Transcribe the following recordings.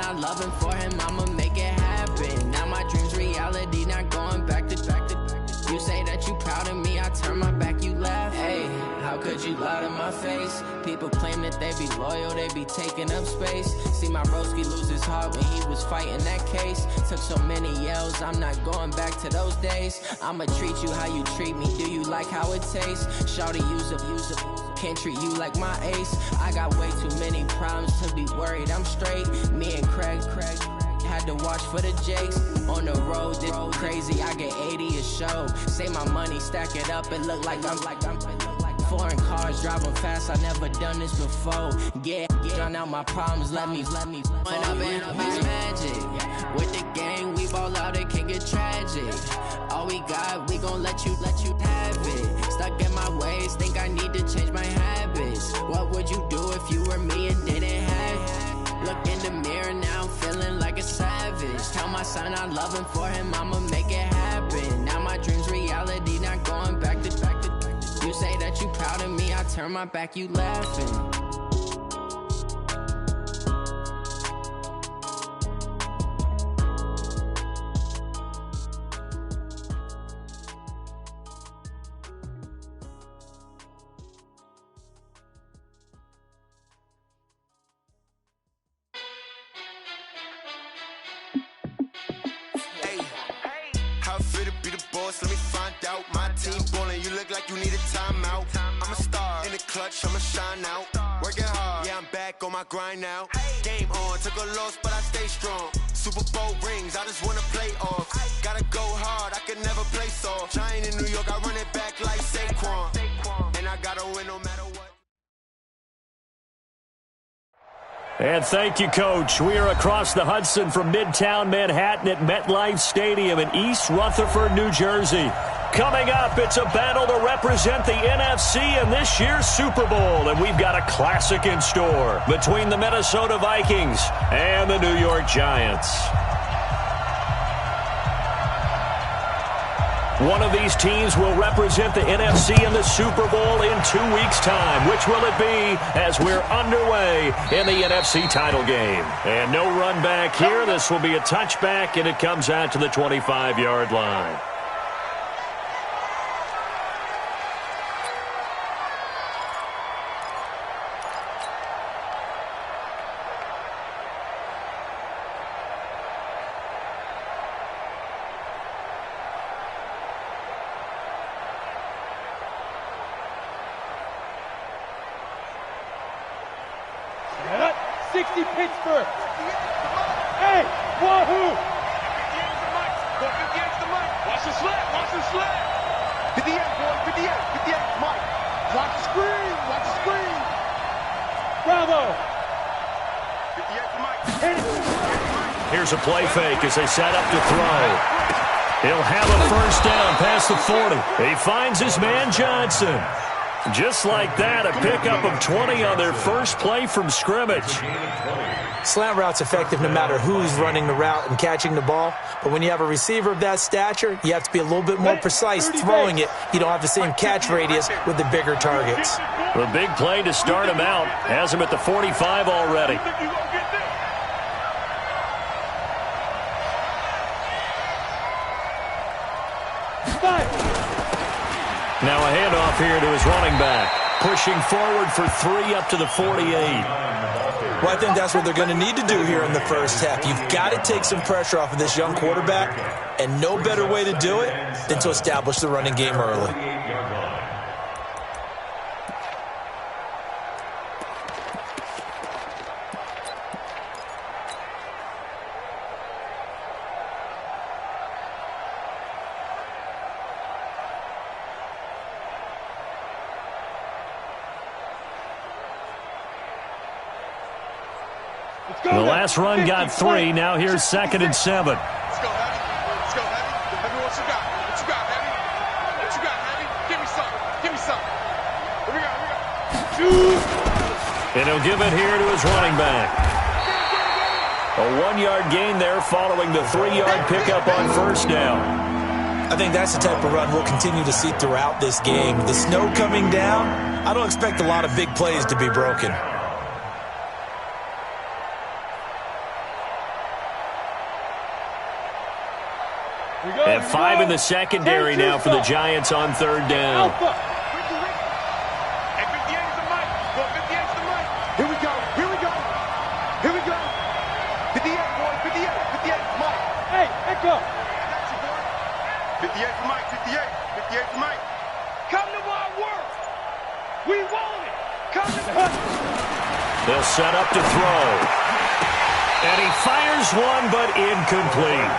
I love him for him, I'ma make it happen. Now my dream's reality, not going back to. You say that you proud of me, I turn my back, you laugh. Hey, how could you lie to my face? People claim that they be loyal, they be taking up space. See my broski lose his heart when he was fighting that case. Took so many yells, I'm not going back to those days. I'ma treat you how you treat me, do you like how it tastes? Shawty, use up, can't treat you like my ace. I got way too many problems to be worried, I'm straight. Me and Craig had to watch for the Jakes. On the road, this crazy, I get 80 a show. Say my money, stack it up, it look like I'm foreign cars, driving fast, I never done this before. Get drown out my problems, let me When up it's magic. With the gang, we ball out, it can get tragic. All we got, we gon' let you have it. Stuck in my ways, think I need to change my habits. What would you do if you were me and didn't have it? Look in the mirror now, I'm feeling like a savage. Tell my son I love him for him, I'ma make it happen. Now my dream's reality, not going back to. You say that you proud of me, I turn my back, you laughing. Let me find out. My team ballin', you look like you need a timeout. I'm a star in the clutch, I'ma shine out. Working hard, yeah, I'm back on my grind now. Game on, took a loss, but I stay strong. Super Bowl rings, I just wanna play off. Gotta go hard, I can never play soft. Giant in New York, I run it back like Saquon. And I gotta win no matter what. And thank you, Coach. We are across the Hudson from Midtown Manhattan at MetLife Stadium in East Rutherford, New Jersey. Coming up, it's a battle to represent the NFC in this year's Super Bowl, and we've got a classic in store between the Minnesota Vikings and the New York Giants. One of these teams will represent the NFC in the Super Bowl in 2 weeks' time. Which will it be as we're underway in the NFC title game? And no run back here. This will be a touchback, and it comes out to the 25-yard line. Pittsburgh. Hey, wahoo! Watch the slap, watch the slap. 58, boy, 58, Mike. Watch the screen, watch the screen. Bravo. 58 for Mike. Here's a play fake as they set up to throw. He'll have a first down past the 40. He finds his man Johnson. Just like that, a pickup of 20 on their first play from scrimmage. Slant route's effective no matter who's running the route and catching the ball. But when you have a receiver of that stature, you have to be a little bit more precise throwing it. You don't have the same catch radius with the bigger targets. The big play to start him out has him at the 45 already. Now a handoff here to his running back. Pushing forward for 3 up to the 48. Well, I think that's what they're going to need to do here in the first half. You've got to take some pressure off of this young quarterback, and no better way to do it than to establish the running game early. The last run got 3. Now here's 2nd and 7. Let's go, Heavy. Let's go, Heavy. Heavy, what you got? What you got, Heavy? What you got, Heavy? Give me something. Give me something. Here we go. And he'll give it here to his running back. A 1-yard gain there following the 3-yard pickup on first down. I think that's the type of run we'll continue to see throughout this game. The snow coming down, I don't expect a lot of big plays to be broken. And 5 in the secondary now for the Giants on third down. Here we go. Here we go. Here we go. 58, boy. 58. 58 for Mike. Hey, echo. 58 for Mike. 58. 58 for Mike. Come to my work. We want it. Come to the They'll set up to throw. And he fires one, but incomplete.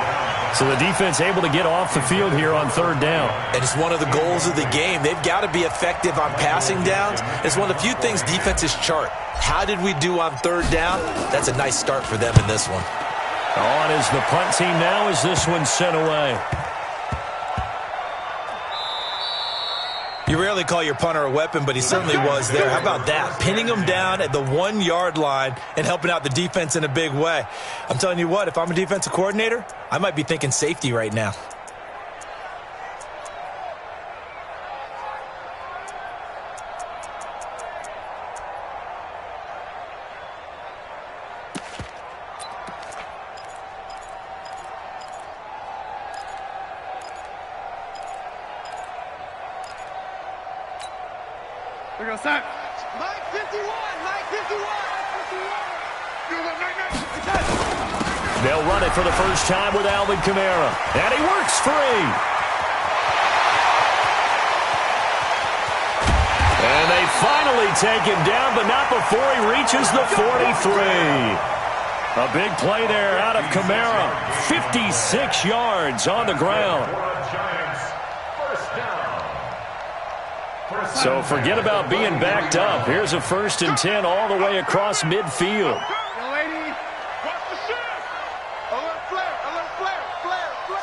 So the defense able to get off the field here on third down. And it's one of the goals of the game. They've got to be effective on passing downs. It's one of the few things defenses chart. How did we do on third down? That's a nice start for them in this one. On is the punt team now as this one's sent away. You rarely call your punter a weapon, but he certainly was there. How about that? Pinning him down at the 1-yard line and helping out the defense in a big way. I'm telling you what, if I'm a defensive coordinator, I might be thinking safety right now. We're going to start. Mike 51. Mike 51. They'll run it for the first time with Alvin Kamara. And he works free. And they finally take him down, but not before he reaches the 43. A big play there out of Kamara. 56 yards on the ground. So forget about being backed up. Here's a 1st and 10 all the way across midfield.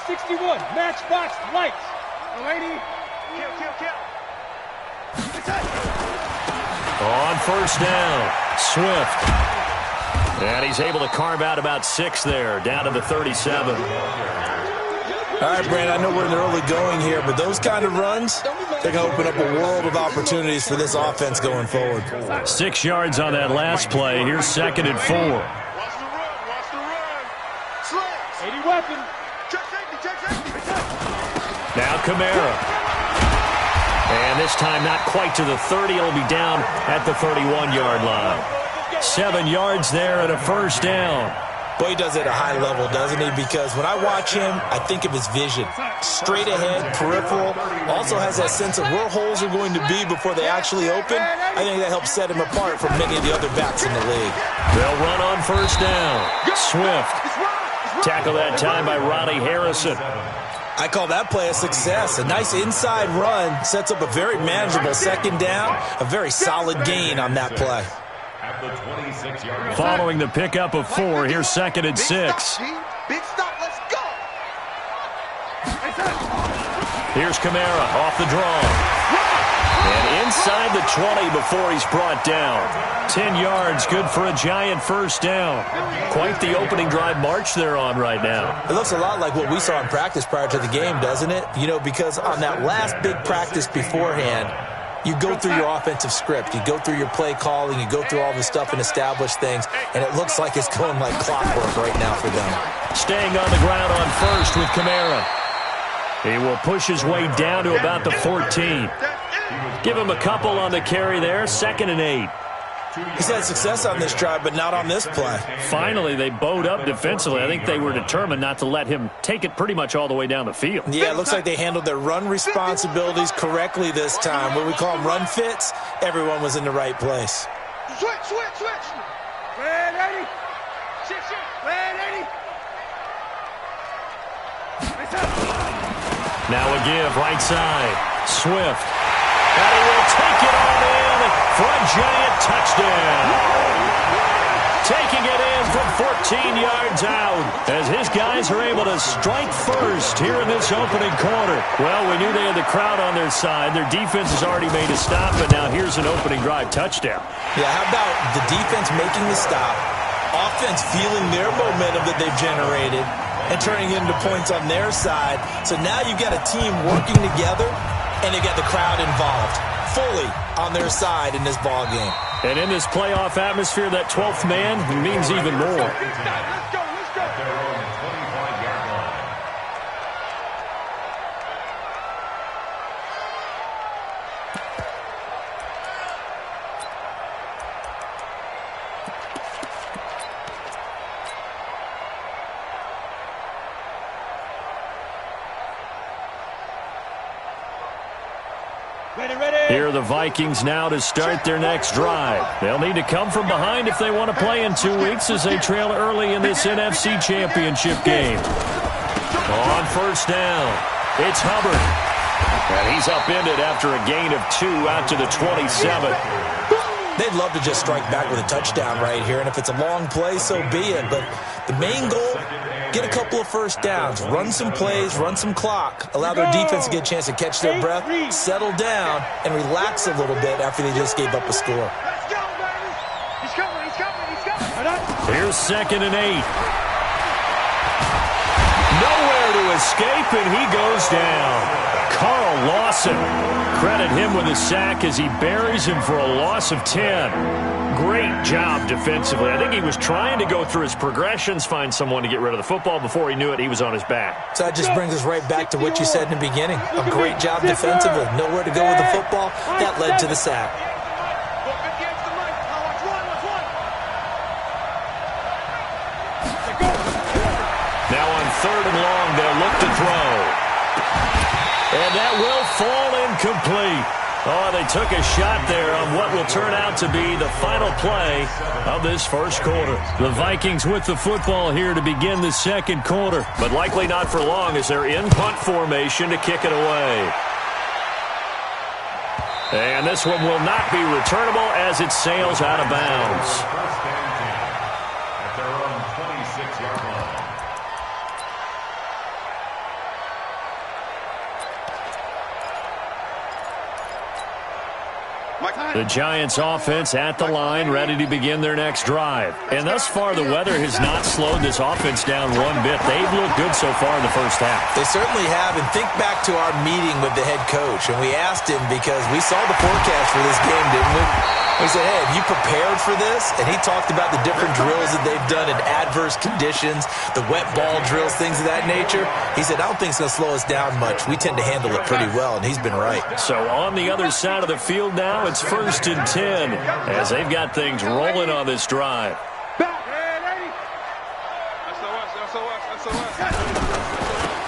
61, matchbox lights. On first down, Swift. And he's able to carve out about 6 there, down to the 37. All right, Brandon, I know we're in the early going here, but those kind of runs, they're going to open up a world of opportunities for this offense going forward. 6 yards on that last play. Here's 2nd and 4. Watch the run. 80 weapon. Check safety. Now Kamara. And this time not quite to the 30. It'll be down at the 31-yard line. 7 yards there and a 1st down. Boy, he does it at a high level, doesn't he? Because when I watch him, I think of his vision. Straight ahead, peripheral. Also has that sense of where holes are going to be before they actually open. I think that helps set him apart from many of the other backs in the league. They'll run on first down. Swift. Tackle that time by Ronnie Harrison. I call that play a success. A nice inside run sets up a very manageable 2nd down. A very solid gain on that play. Following the pickup of 4, here's 2nd and 6. Big stop, let's go. Here's Kamara off the draw. And inside the 20 before he's brought down. 10 yards, good for a Giant 1st down. Quite the opening drive march they're on right now. It looks a lot like what we saw in practice prior to the game, doesn't it? You know, because on that last big practice beforehand, you go through your offensive script. You go through your play calling. You go through all the stuff and establish things. And it looks like it's going like clockwork right now for them. Staying on the ground on first with Kamara. He will push his way down to about the 14. Give him a couple on the carry there. 2nd and 8. He's had success on this drive, but not on this play. Finally, they bowed up defensively. I think they were determined not to let him take it pretty much all the way down the field. Yeah, it looks like they handled their run responsibilities correctly this time. What we call them run fits, everyone was in the right place. Switch. Red 80. Red 80. Now a give, right side. Swift. And he will take it on in for a Giant touchdown. Taking it in from 14 yards out as his guys are able to strike first here in this opening quarter. Well, we knew they had the crowd on their side. Their defense has already made a stop, and now here's an opening drive touchdown. Yeah, how about the defense making the stop, offense feeling their momentum that they've generated, and turning into points on their side. So now you've got a team working together, and they've got the crowd involved fully on their side in this ball game. And in this playoff atmosphere, that 12th man means even more. Here are the Vikings now to start their next drive. They'll need to come from behind if they want to play in 2 weeks as they trail early in this NFC Championship game. On first down, it's Hubbard. And he's upended after a gain of 2 out to the 27. They'd love to just strike back with a touchdown right here, and if it's a long play, so be it. But the main goal, get a couple of first downs, run some plays, run some clock, allow their defense to get a chance to catch their breath, settle down, and relax a little bit after they just gave up a score. Here's 2nd and 8. Nowhere to escape, and he goes down. Carl Lawson, credit him with a sack as he buries him for a loss of 10. Great job defensively. I think he was trying to go through his progressions, find someone to get rid of the football. Before he knew it, he was on his back. So that just brings us right back to what you said in the beginning. A great job defensively. Nowhere to go with the football. That led to the sack. Now on 3rd and long, they'll look to throw. And that will fall incomplete. Oh, they took a shot there on what will turn out to be the final play of this first quarter. The Vikings with the football here to begin the second quarter, but likely not for long as they're in punt formation to kick it away. And this one will not be returnable as it sails out of bounds. At their own 26-yard line. The Giants offense at the line, ready to begin their next drive. And thus far, the weather has not slowed this offense down one bit. They've looked good so far in the first half. They certainly have. And think back to our meeting with the head coach. And we asked him because we saw the forecast for this game, didn't we? We said, hey, have you prepared for this? And he talked about the different drills that they've done in adverse conditions, the wet ball drills, things of that nature. He said, I don't think it's going to slow us down much. We tend to handle it pretty well, and he's been right. So on the other side of the field now, it's 1st and 10 as they've got things rolling on this drive.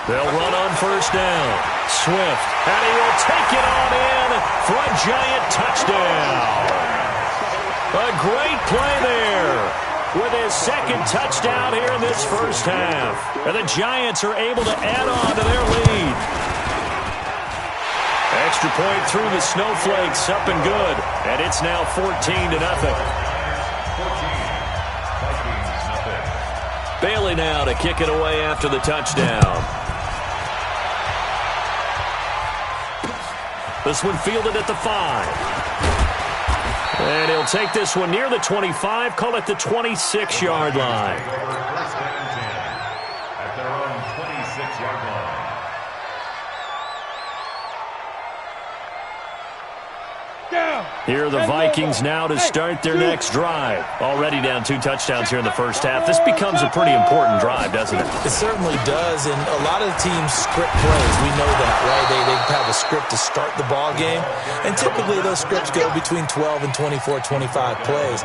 They'll run on first down. Swift, and he will take it on in for a Giant touchdown. A great play there with his 2nd touchdown here in this first half. And the Giants are able to add on to their lead. Extra point through the snowflakes, up and good. And it's now 14-0. Bailey now to kick it away after the touchdown. This one fielded at the 5. And he'll take this one near the 25, call it the 26-yard line. At their own 26-yard line. Here are the Vikings now to start their next drive. Already down 2 touchdowns here in the first half. This becomes a pretty important drive, doesn't it? It certainly does, and a lot of the teams script plays. We know that, right? They have a script to start the ball game, and typically those scripts go between 12 and 24, 25 plays.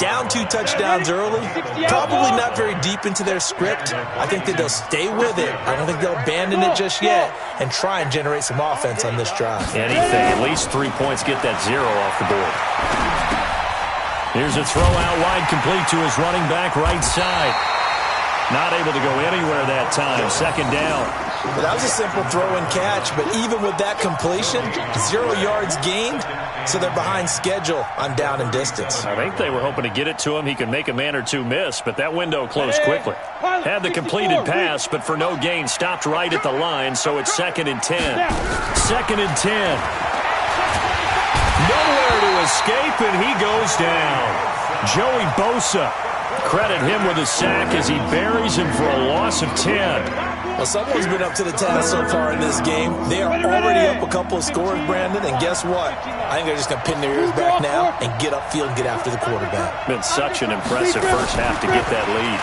Down 2 touchdowns early, probably not very deep into their script. I think that they'll stay with it. I don't think they'll abandon it just yet and try and generate some offense on this drive. Anything, at least 3 points, get that 0 off the board. Here's a throw out wide, complete to his running back right side. Not able to go anywhere that time. 2nd down. Well, that was a simple throw and catch, but even with that completion, 0 yards gained, so they're behind schedule on down and distance. I think they were hoping to get it to him. He could make a man or 2 miss, but that window closed quickly. Had the completed pass, but for no gain, stopped right at the line, so it's 2nd and 10. 2nd and 10. Nowhere to escape, and he goes down. Joey Bosa, credit him with a sack as he buries him for a loss of 10. Well, someone's been up to the task so far in this game. They are already up a couple of scores, Brandon, and guess what? I think they're just going to pin their ears back now and get upfield and get after the quarterback. Been such an impressive first half to get that lead.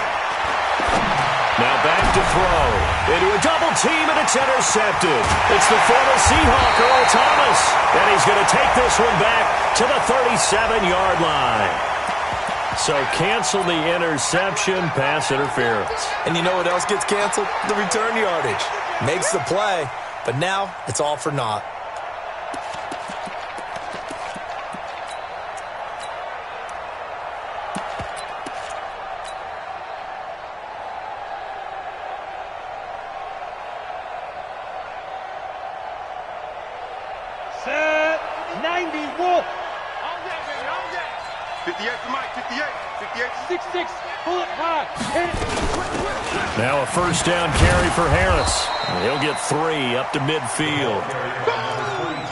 Now back to throw. Into a double team, and it's intercepted. It's the former Seahawk, Earl Thomas, and he's going to take this one back to the 37-yard line. So cancel the interception, pass interference. And you know what else gets canceled? The return yardage. Makes the play, but now it's all for naught. 58 to Mike, 58. 58 to 6-6. Pull it high. Hit it. Now a first down carry for Harris. He'll get 3 up to midfield.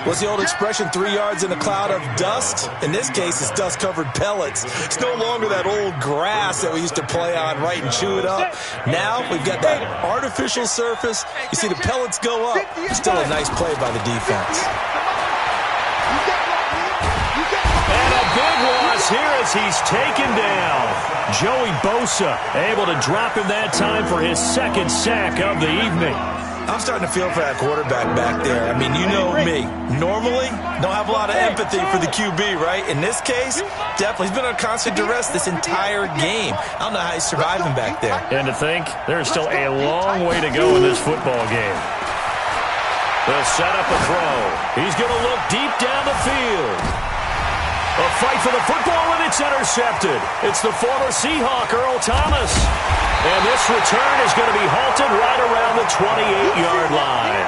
What's the old expression, 3 yards in a cloud of dust? In this case, it's dust-covered pellets. It's no longer that old grass that we used to play on, right, and chew it up. Now we've got that artificial surface. You see the pellets go up. Still a nice play by the defense. And a big loss here as he's taken down. Joey Bosa able to drop him that time for his second sack of the evening. I'm starting to feel for that quarterback back there. I mean, you know me. Normally, don't have a lot of empathy for the QB, right? In this case, definitely. He's been on constant duress this entire game. I don't know how he's surviving back there. And to think, there's still a long way to go in this football game. They'll set up a throw. He's going to look deep down the field. A fight for the football, and it's intercepted. It's the former Seahawk, Earl Thomas. And this return is going to be halted right around the 28-yard line.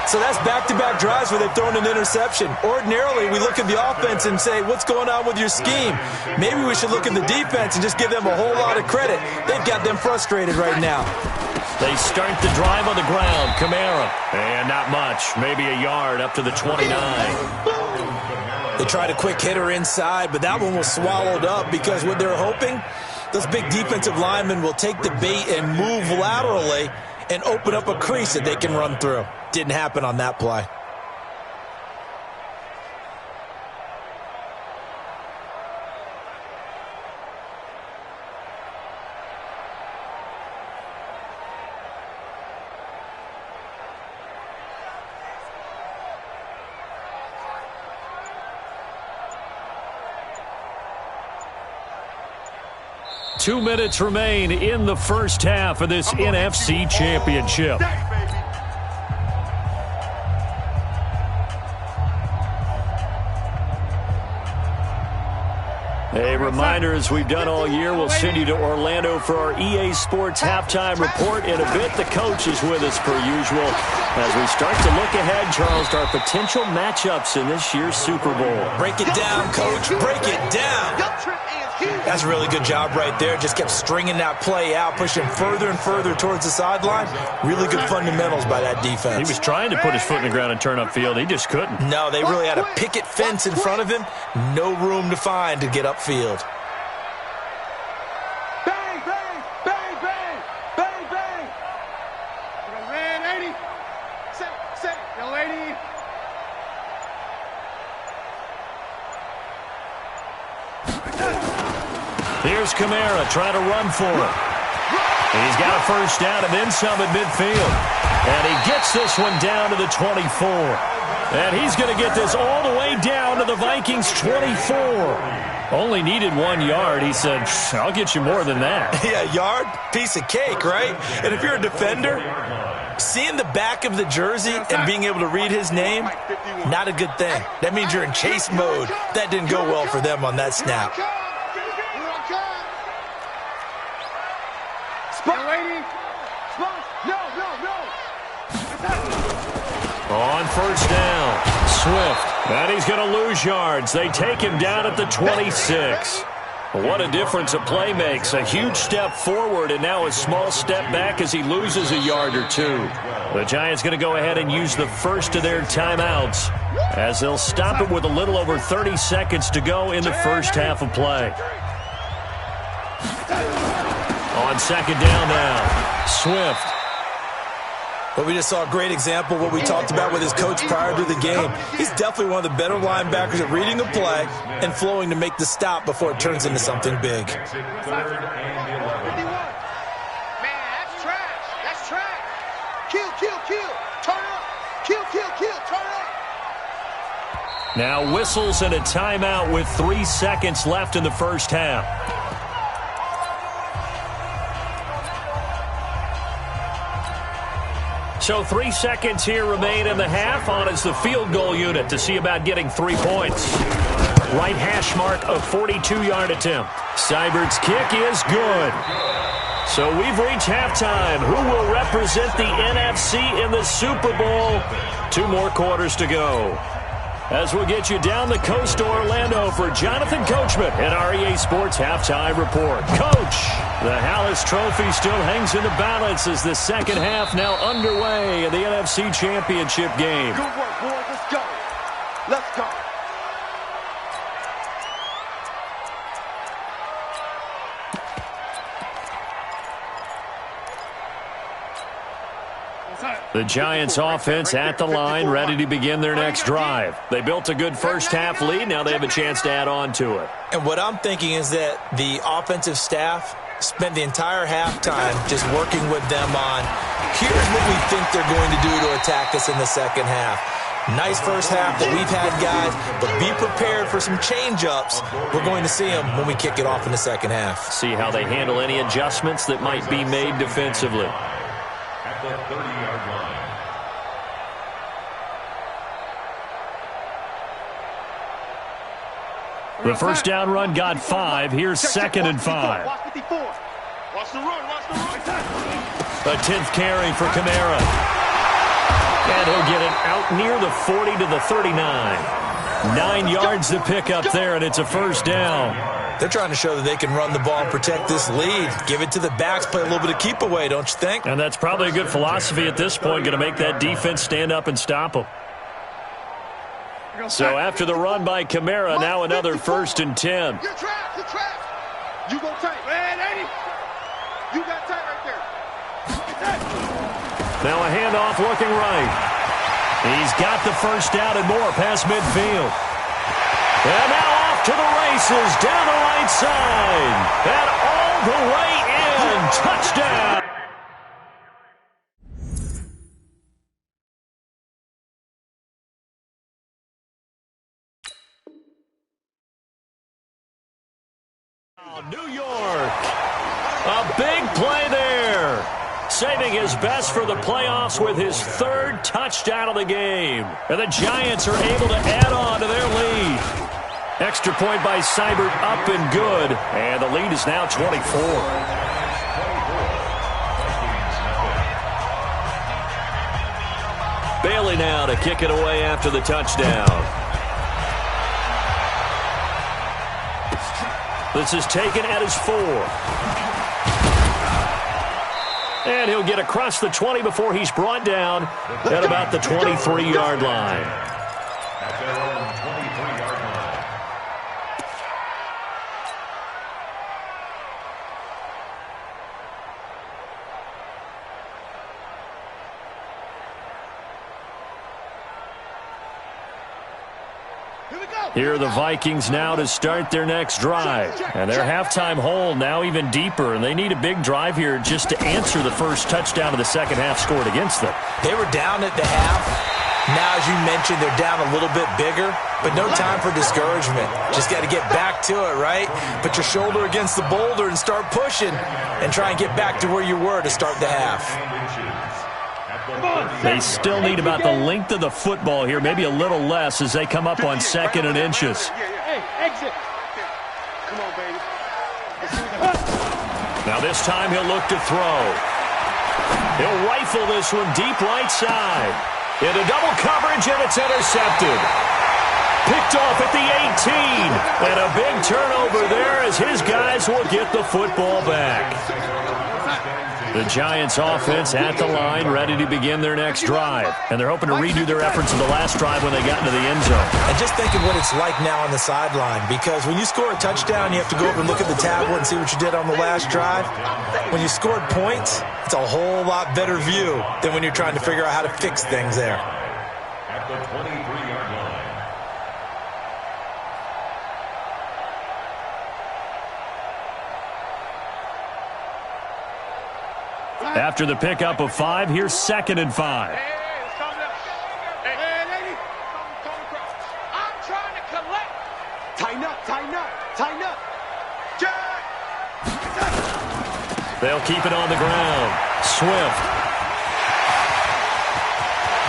So that's back-to-back drives where they've thrown an interception. Ordinarily, we look at the offense and say, what's going on with your scheme? Maybe we should look at the defense and just give them a whole lot of credit. They've got them frustrated right now. They start the drive on the ground. Kamara. And not much. Maybe a yard up to the 29. They tried a quick hitter inside, but that one was swallowed up because what they're hoping, those big defensive linemen will take the bait and move laterally and open up a crease that they can run through. Didn't happen on that play. Two minutes remain in the first half of this NFC Championship. A reminder, as we've done all year, we'll send you to Orlando for our EA Sports halftime report. In a bit, the coach is with us per usual as we start to look ahead, Charles, to our potential matchups in this year's Super Bowl. Break it down, Coach. Break it down. That's a really good job right there. Just kept stringing that play out, pushing further and further towards the sideline. Really good fundamentals by that defense. He was trying to put his foot in the ground and turn upfield. He just couldn't. No, they really had a picket fence in front of him. No room to find to get upfield. Bang, bang, bang, bang, bang, bang. Red 80. Set, yo, 80. Here's Kamara trying to run for it. He's got a first down and then some at midfield. And he gets this one down to the 24. And he's going to get this all the way down to the Vikings' 24. Only needed 1 yard. He said, I'll get you more than that. Yeah, yard, piece of cake, right? And if you're a defender, seeing the back of the jersey and being able to read his name, not a good thing. That means you're in chase mode. That didn't go well for them on that snap. On first down, Swift. And he's going to lose yards. They take him down at the 26. What a difference a play makes. A huge step forward and now a small step back as he loses a yard or two. The Giants going to go ahead and use the first of their timeouts as they'll stop it with a little over 30 seconds to go in the first half of play. On second down now, Swift. But we just saw a great example of what we talked about with his coach prior to the game. He's definitely one of the better linebackers at reading a play and flowing to make the stop before it turns into something big. Man, that's trash. That's trash. Kill. Turn up. Kill. Turn up. Now whistles and a timeout with 3 seconds left in the first half. So 3 seconds here remain in the half. On is the field goal unit to see about getting 3 points. Right hash mark of 42-yard attempt. Seibert's kick is good. So we've reached halftime. Who will represent the NFC in the Super Bowl? 2 more quarters to go. As we'll get you down the coast to Orlando for Jonathan Coachman at our EA Sports Halftime Report. Coach, the Hallis Trophy still hangs in the balance as the second half now underway in the NFC Championship game. Good work, boys. Let's go. Let's go. The Giants offense at the line, ready to begin their next drive. They built a good first half lead. Now they have a chance to add on to it. And what I'm thinking is that the offensive staff spent the entire halftime just working with them on, here's what we think they're going to do to attack us in the second half. Nice first half that we've had, guys, but be prepared for some change-ups. We're going to see them when we kick it off in the second half. See how they handle any adjustments that might be made defensively. At the 30-yard line. The first down run got 5. Here's 2nd and 5. Watch 54. Watch the run. Watch the run. A 10th carry for Kamara. And he'll get it out near the 40 to the 39. 9 yards to pick up there, and it's a first down. They're trying to show that they can run the ball and protect this lead. Give it to the backs, play a little bit of keep away, don't you think? And that's probably a good philosophy at this point, going to make that defense stand up and stop them. So after the run by Kamara, now another 1st and 10. You're trapped. You're trapped. You go tight. Man, Eddie. You got tight right there. Now a handoff looking right. He's got the first down and more past midfield. And now off to the races down the right side. And all the way in. Touchdown. New York. A big play there. Saving his best for the playoffs with his 3rd touchdown of the game. And the Giants are able to add on to their lead. Extra point by Seibert up and good. And the lead is now 24. Bailey now to kick it away after the touchdown. This is taken at his 4. And he'll get across the 20 before he's brought down at about the 23-yard line. At their own 23-yard line. Here are the Vikings now to start their next drive. And their halftime hole now even deeper. And they need a big drive here just to answer the first touchdown of the second half scored against them. They were down at the half. Now, as you mentioned, they're down a little bit bigger, but no time for discouragement. Just got to get back to it, right? Put your shoulder against the boulder and start pushing and try and get back to where you were to start the half. They still need about the length of the football here, maybe a little less as they come up on 2nd and inches. Hey, exit. Come on, baby. Now this time he'll look to throw. He'll rifle this one deep right side. Into double coverage, and it's intercepted. Picked off at the 18. And a big turnover there as his guys will get the football back. The Giants offense at the line, ready to begin their next drive. And they're hoping to redo their efforts of the last drive when they got into the end zone. And just think of what it's like now on the sideline, because when you score a touchdown, you have to go over and look at the tablet and see what you did on the last drive. When you scored points, it's a whole lot better view than when you're trying to figure out how to fix things there. At the 23-yard line. After the pickup of 5, here's 2nd and 5. Hey, let's calm down. Hey, lady. Calm across. I'm trying to collect. Tighten up, tighten up, tighten up. Jack! They'll keep it on the ground. Swift.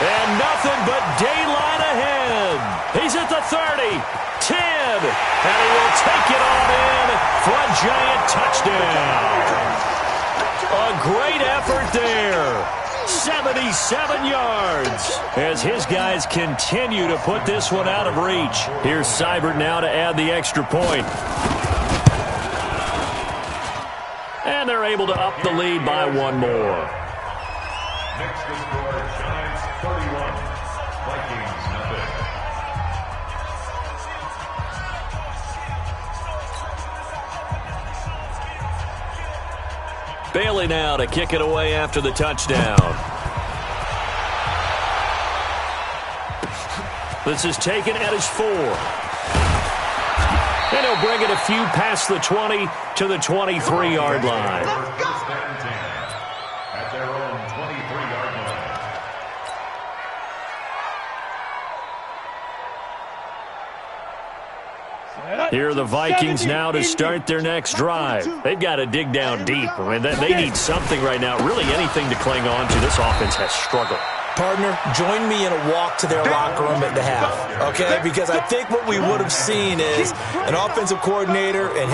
And nothing but daylight ahead. He's at the 30, 10, and he will take it on in for a Giant touchdown. A great effort there. 77 yards as his guys continue to put this one out of reach. Here's Seibert now to add the extra point. And they're able to up the lead by one more. Next to score, Giants 31, Vikings nothing. Bailey now to kick it away after the touchdown. This is taken at his 4. And he'll bring it a few past the 20 to the 23-yard line. First and 10 at their own 23-yard line. Here are the Vikings now to start their next drive. They've got to dig down deep. I mean, they need something right now, really anything to cling on to. This offense has struggled. Partner, join me in a walk to their locker room at the half, okay? Because I think what we would have seen is an offensive coordinator and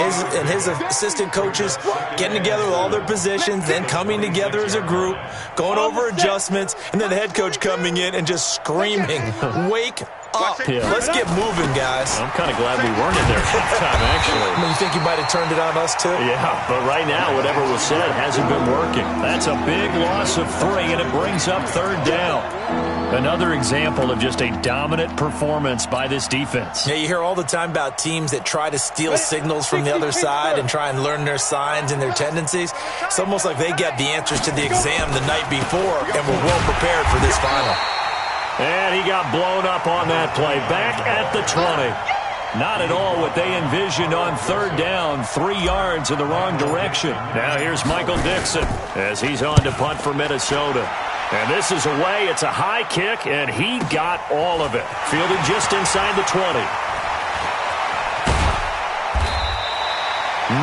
his assistant coaches getting together with all their positions, then coming together as a group, going over adjustments, and then the head coach coming in and just screaming, "Wake up. Yeah. Let's get moving, guys." I'm kind of glad we weren't in there halftime, actually. I mean, you think you might have turned it on us, too? Yeah, but right now, whatever was said hasn't been working. That's a big loss of 3, and it brings up third down. Another example of just a dominant performance by this defense. Yeah, you hear all the time about teams that try to steal signals from the other side and try and learn their signs and their tendencies. It's almost like they got the answers to the exam the night before and were well prepared for this final. And he got blown up on that play. Back at the 20. Not at all what they envisioned on third down. 3 yards in the wrong direction. Now here's Michael Dixon as he's on to punt for Minnesota. And this is away. It's a high kick, and he got all of it. Fielded just inside the 20.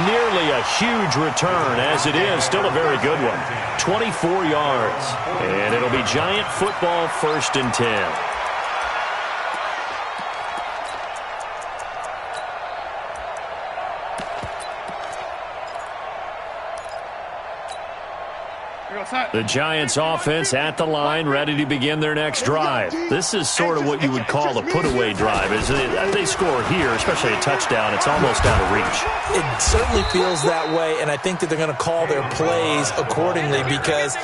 Nearly a huge return, as it is. Still a very good one. 24 yards. And it'll be Giant football, 1st and 10. The Giants offense at the line, ready to begin their next drive. This is sort of what you would call a put-away drive. As they score here, especially a touchdown, it's almost out of reach. It certainly feels that way, and I think that they're going to call their plays accordingly because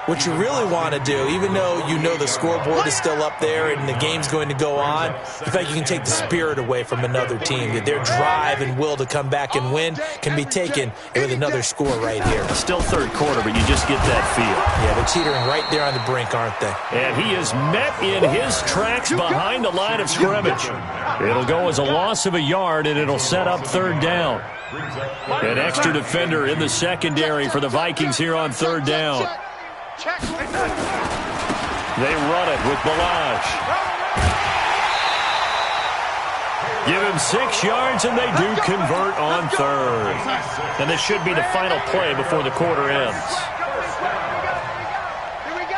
what you really want to do, even though you know the scoreboard is still up there and the game's going to go on, the fact you can take the spirit away from another team, that their drive and will to come back and win can be taken with another score right here. Still third quarter, but you just get that feel. Yeah, they're teetering right there on the brink, aren't they? And he is met in his tracks behind the line of scrimmage. It'll go as a loss of a yard, and it'll set up third down. An extra defender in the secondary for the Vikings here on third down. They run it with Balaj. Give him 6 yards, and they do convert on third. And this should be the final play before the quarter ends.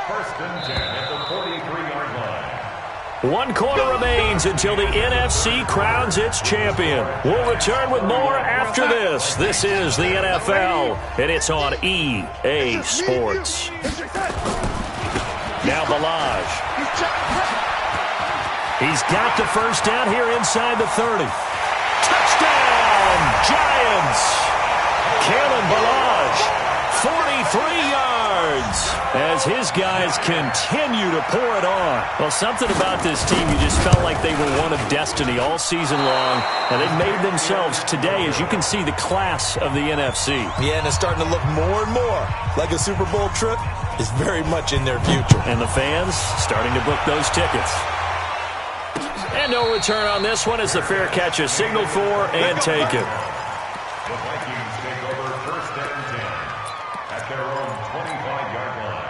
1st and 10 at the 43-yard line. 1 quarter remains until the NFC crowns its champion. We'll return with more after this. This is the NFL, and it's on EA Sports. Now Balaj. He's got the first down here inside the 30. Touchdown, Giants! Kalen Balaj, 43 yards, as his guys continue to pour it on. Well, something about this team, you just felt like they were one of destiny all season long, and they made themselves today, as you can see, the class of the NFC. Yeah, and it's starting to look more and more like a Super Bowl trip is very much in their future. And the fans starting to book those tickets. And no return on this one as the fair catch is signaled for and taken. The Vikings take over 1st and 10 at their own 25-yard line.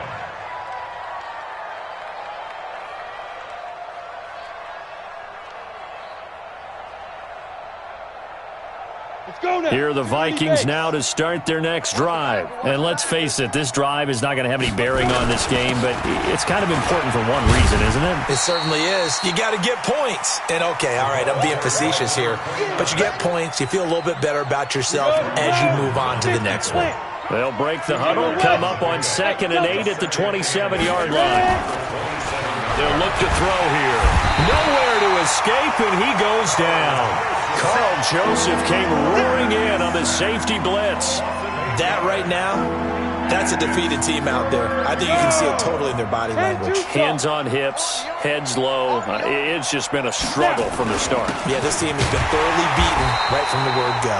Let's go now. Here are the Vikings now to start their next drive. And let's face it, this drive is not going to have any bearing on this game, but it's kind of important for one reason, isn't it? It certainly is. You got to get points. And okay, all right, I'm being facetious here, but you get points, you feel a little bit better about yourself as you move on to the next one. They'll break the huddle, come up on 2nd and 8 at the 27-yard line. They'll look to throw here. Nowhere to escape, and he goes down. Carl Joseph came roaring in on the safety blitz. That right now, that's a defeated team out there. I think you can see it totally in their body language. Hands on hips, heads low. It's just been a struggle from the start. Yeah, this team has been thoroughly beaten right from the word go.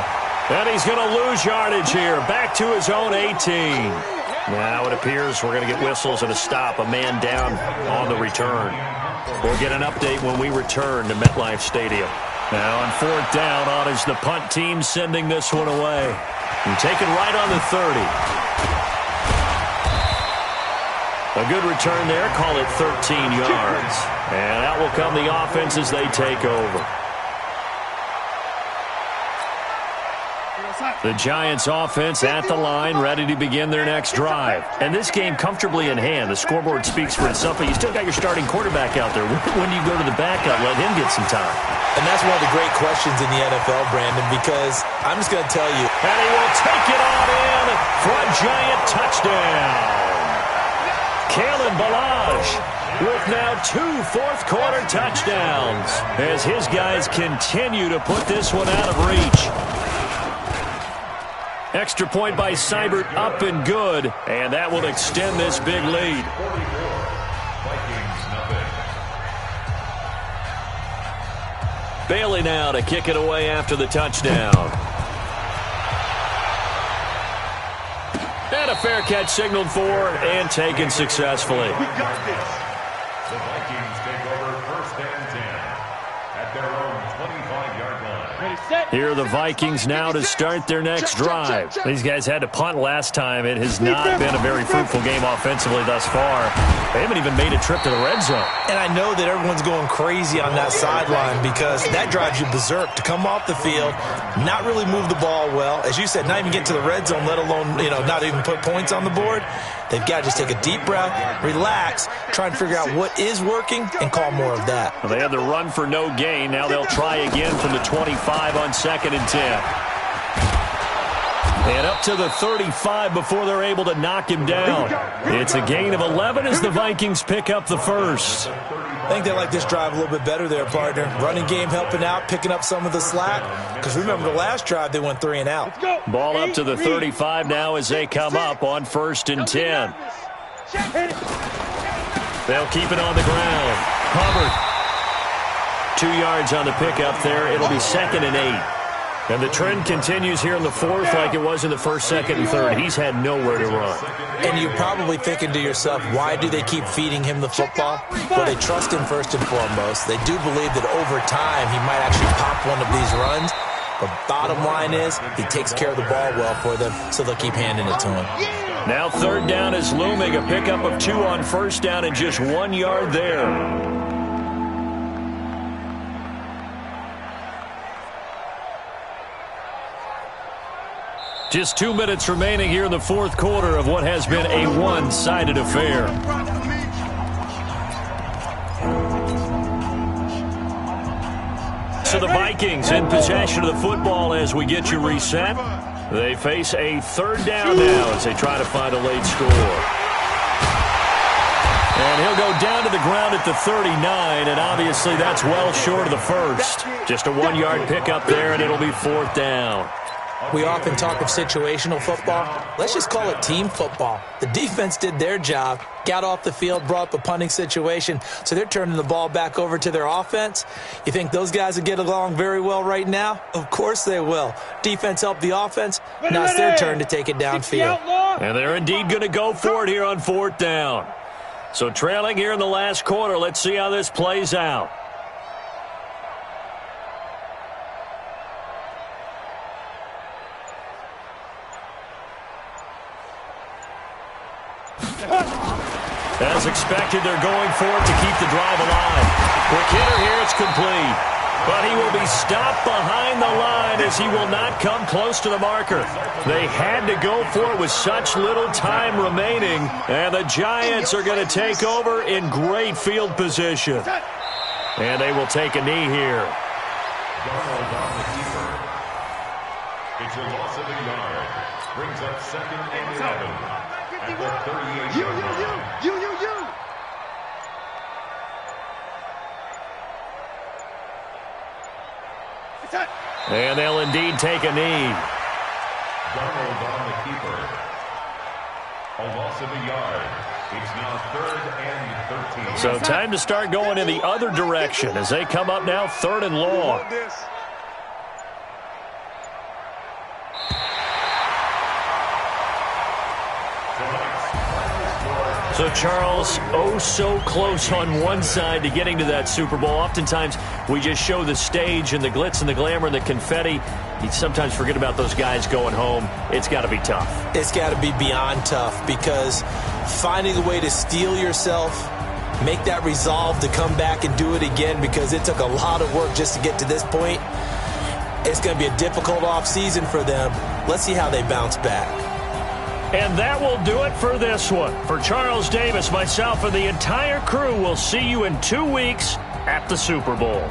And he's going to lose yardage here. Back to his own 18. Now it appears we're going to get whistles and a stop. A man down on the return. We'll get an update when we return to MetLife Stadium. Now on 4th down, on is the punt team sending this one away. And taken right on the 30. A good return there. Call it 13 yards. And out will come the offense as they take over. The Giants offense at the line, ready to begin their next drive. And this game comfortably in hand. The scoreboard speaks for itself, but you still got your starting quarterback out there. When do you go to the backup, let him get some time? And that's one of the great questions in the NFL, Brandon, because I'm just going to tell you. And he will take it on in for a Giant touchdown. Kalen Ballage with now 2 fourth-quarter touchdowns as his guys continue to put this one out of reach. Extra point by Seibert, up and good, and that will extend this big lead. Bailey now to kick it away after the touchdown. And a fair catch signaled for and taken successfully. We got this. The Vikings take over 1st and 10 at their own 25-yard line. Here are the Vikings now to start their next drive. These guys had to punt last time. It has not been a very fruitful game offensively thus far. They haven't even made a trip to the red zone. And I know that everyone's going crazy on that sideline because that drives you berserk to come off the field, not really move the ball well. As you said, not even get to the red zone, let alone, not even put points on the board. They've got to just take a deep breath, relax, try and figure out what is working, and call more of that. Well, they had the run for no gain. Now they'll try again from the 25 on 2nd and 10. And up to the 35 before they're able to knock him down. It's a gain of 11 as the Vikings pick up the first. I think they like this drive a little bit better there, partner. Running game helping out, picking up some of the slack. Because remember, the last drive they went 3 and out. Ball up to the 35 now as they come up on 1st and 10. They'll keep it on the ground. Hubbard. 2 yards on the pickup there. It'll be 2nd and 8. And the trend continues here in the 4th like it was in the 1st, 2nd, and 3rd. He's had nowhere to run. And you're probably thinking to yourself, why do they keep feeding him the football? Well, they trust him first and foremost. They do believe that over time he might actually pop one of these runs. But bottom line is he takes care of the ball well for them, so they'll keep handing it to him. Now 3rd down is looming. A pickup of 2 on 1st down and just 1 yard there. Just 2 minutes remaining here in the 4th quarter of what has been a one-sided affair. So the Vikings in possession of the football as we get you reset. They face a 3rd down now as they try to find a late score. And he'll go down to the ground at the 39, and obviously that's well short of the first. Just a 1 yard pickup there, and it'll be 4th down. We often talk of situational football. Let's just call it team football. The defense did their job, got off the field, brought up a punting situation, so they're turning the ball back over to their offense. You think those guys will get along very well right now? Of course they will. Defense helped the offense. Now it's their turn to take it downfield. And they're indeed going to go for it here on 4th down. So trailing here in the last quarter, let's see how this plays out. As expected, they're going for it to keep the drive alive. Quick hitter here, it's complete. But he will be stopped behind the line as he will not come close to the marker. They had to go for it with such little time remaining. And the Giants are going to take over in great field position. And they will take a knee here. It's a loss of a yard. Brings up 2nd and 11 at the 38-yard line. You. And they'll indeed take a knee. Donald on the keeper. A loss of a yard. It's now 3rd and 13. So time to start going in the other direction as they come up now 3rd and long. So, Charles, oh so close on one side to getting to that Super Bowl. Oftentimes, we just show the stage and the glitz and the glamour and the confetti. You sometimes forget about those guys going home. It's got to be tough. It's got to be beyond tough because finding a way to steel yourself, make that resolve to come back and do it again because it took a lot of work just to get to this point. It's going to be a difficult offseason for them. Let's see how they bounce back. And that will do it for this one. For Charles Davis, myself, and the entire crew, we'll see you in 2 weeks at the Super Bowl.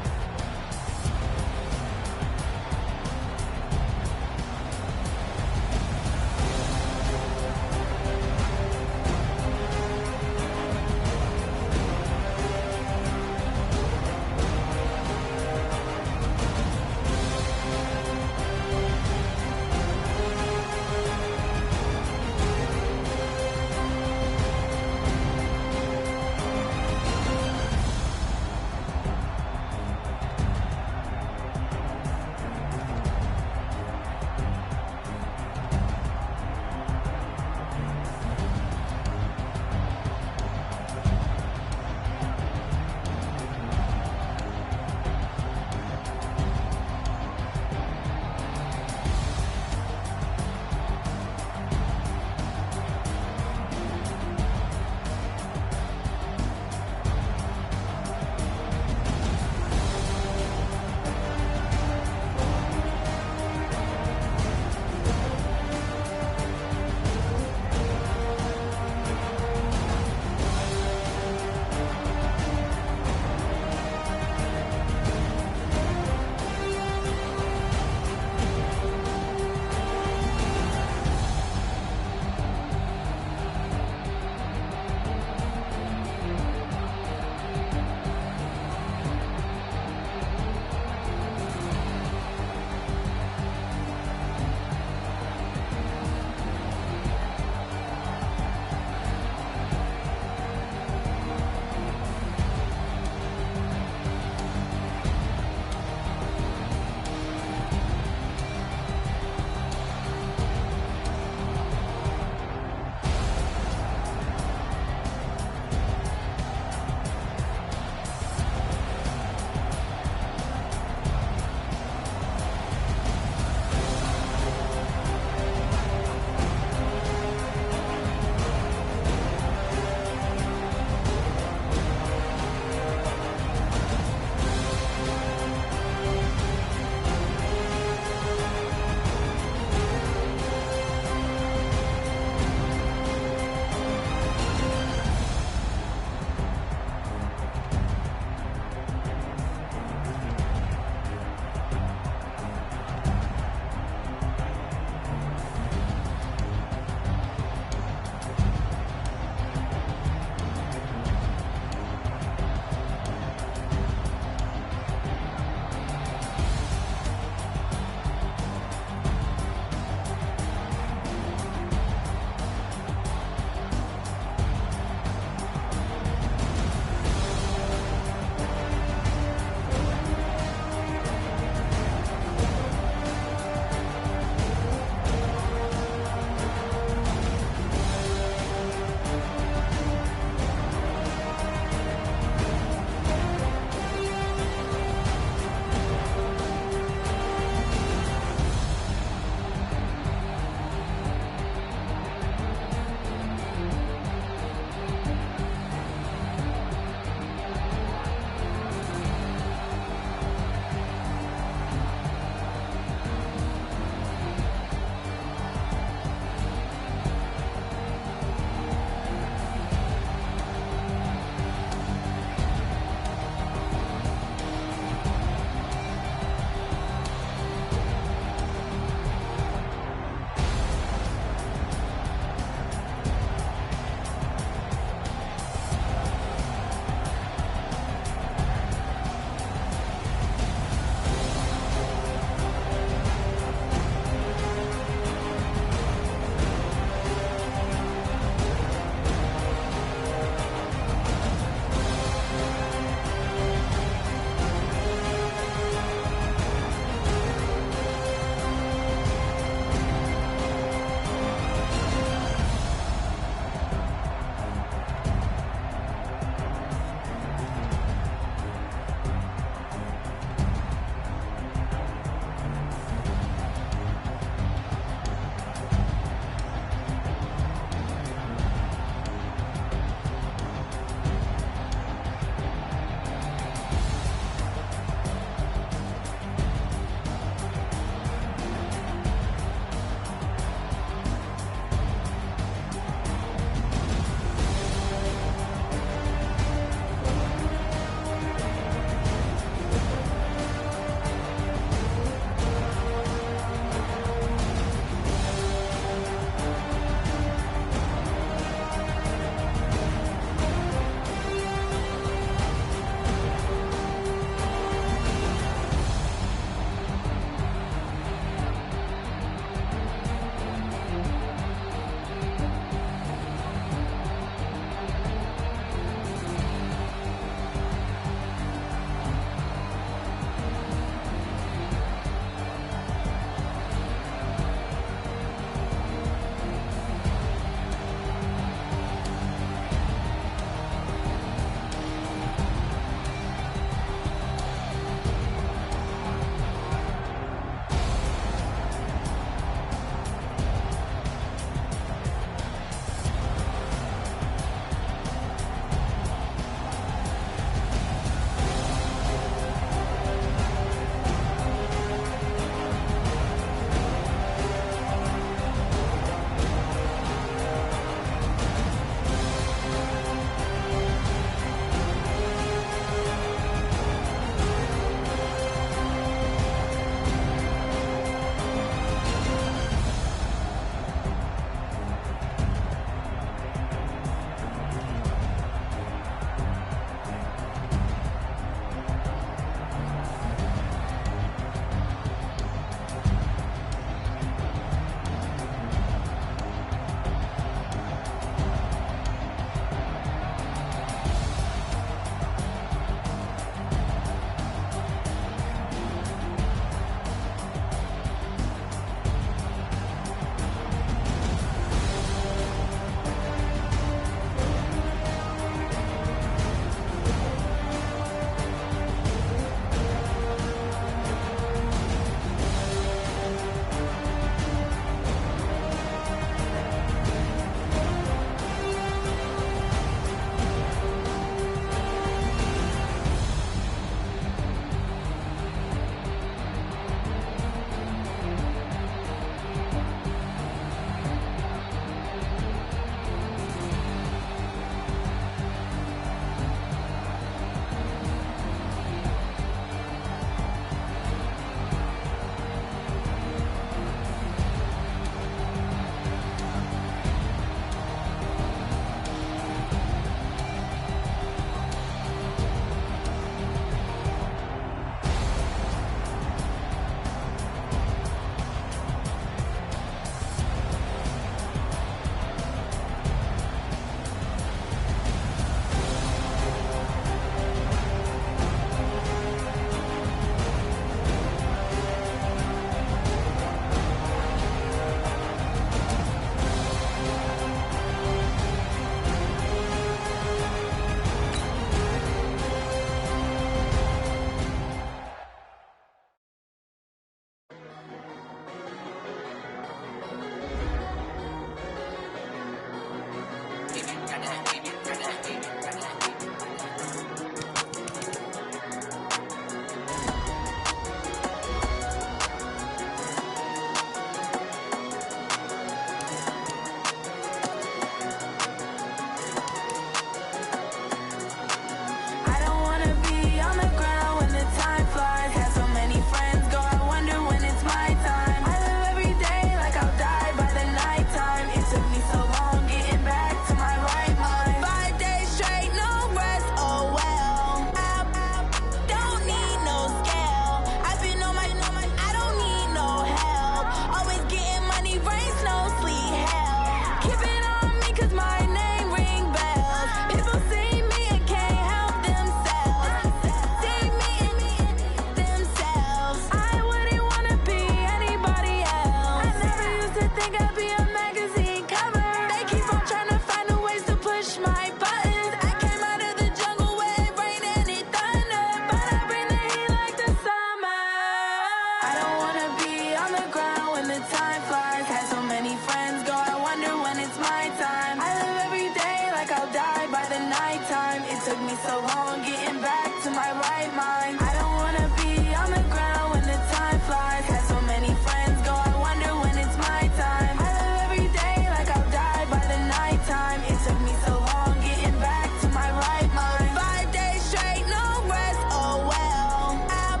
I don't wanna be on the ground when the time flies. Had so many friends go, I wonder when it's my time. I live every day like I'll die by the nighttime. It took me so long getting back to my right mind. I don't wanna be on the ground when the time flies. Had so many friends go, I wonder when it's my time. I live every day like I'll die by the nighttime. It took me so long getting back to my right mind. 5 days straight, no rest, oh well. I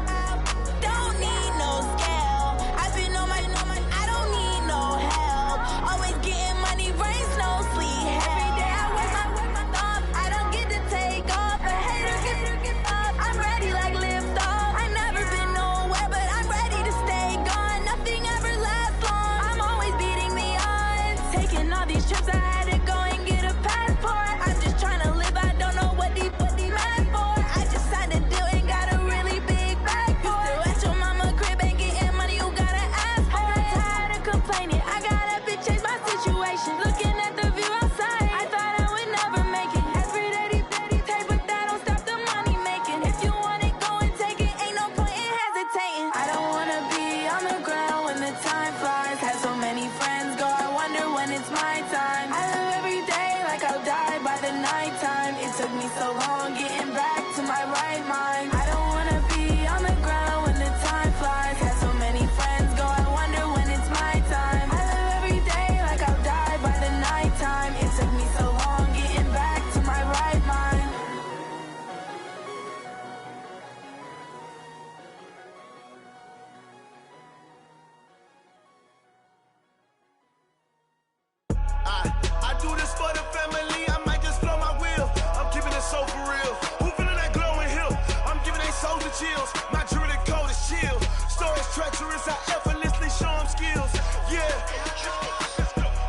don't need no scale. I've been on my, I don't need no help. Always getting money, rain, snow, sleet. Every day I work my thumb. I don't get to take off. A hater get up. I'm ready like lift off. I never been nowhere, but I'm ready to stay gone. Nothing ever lasts long. I'm always beating the odds. Taking all these trips, I had to go and get a passport. I'm just trying to live, I don't know what these mad for. I just signed a deal and got a really big bag for it. Still at your mama crib, ain't getting money, you gotta ask for it. I'm tired of complaining, I gotta change my situation. Looking at the view outside, I thought I would never make it. Every day they take, but that don't stop the money making. If you want it, go and take it, ain't no point in hesitating. I don't wanna be on the ground when the time flies. Had so many friends go, I wonder when it's my time. I live every day like I'll die by the nighttime. It took me so long getting back to my right mind. I don't wanna be on the ground when the time flies. Had so many friends go, I wonder when it's my time. I live every day like I'll die by the nighttime. It took me so long getting back to my right mind. I do this for the family, I might just blow my wheel. I'm keeping it so for real. Who feeling that glowing hill? I'm giving they souls the chills. My jewelry code is chill. Stories treacherous, I effortlessly show them skills. Yeah.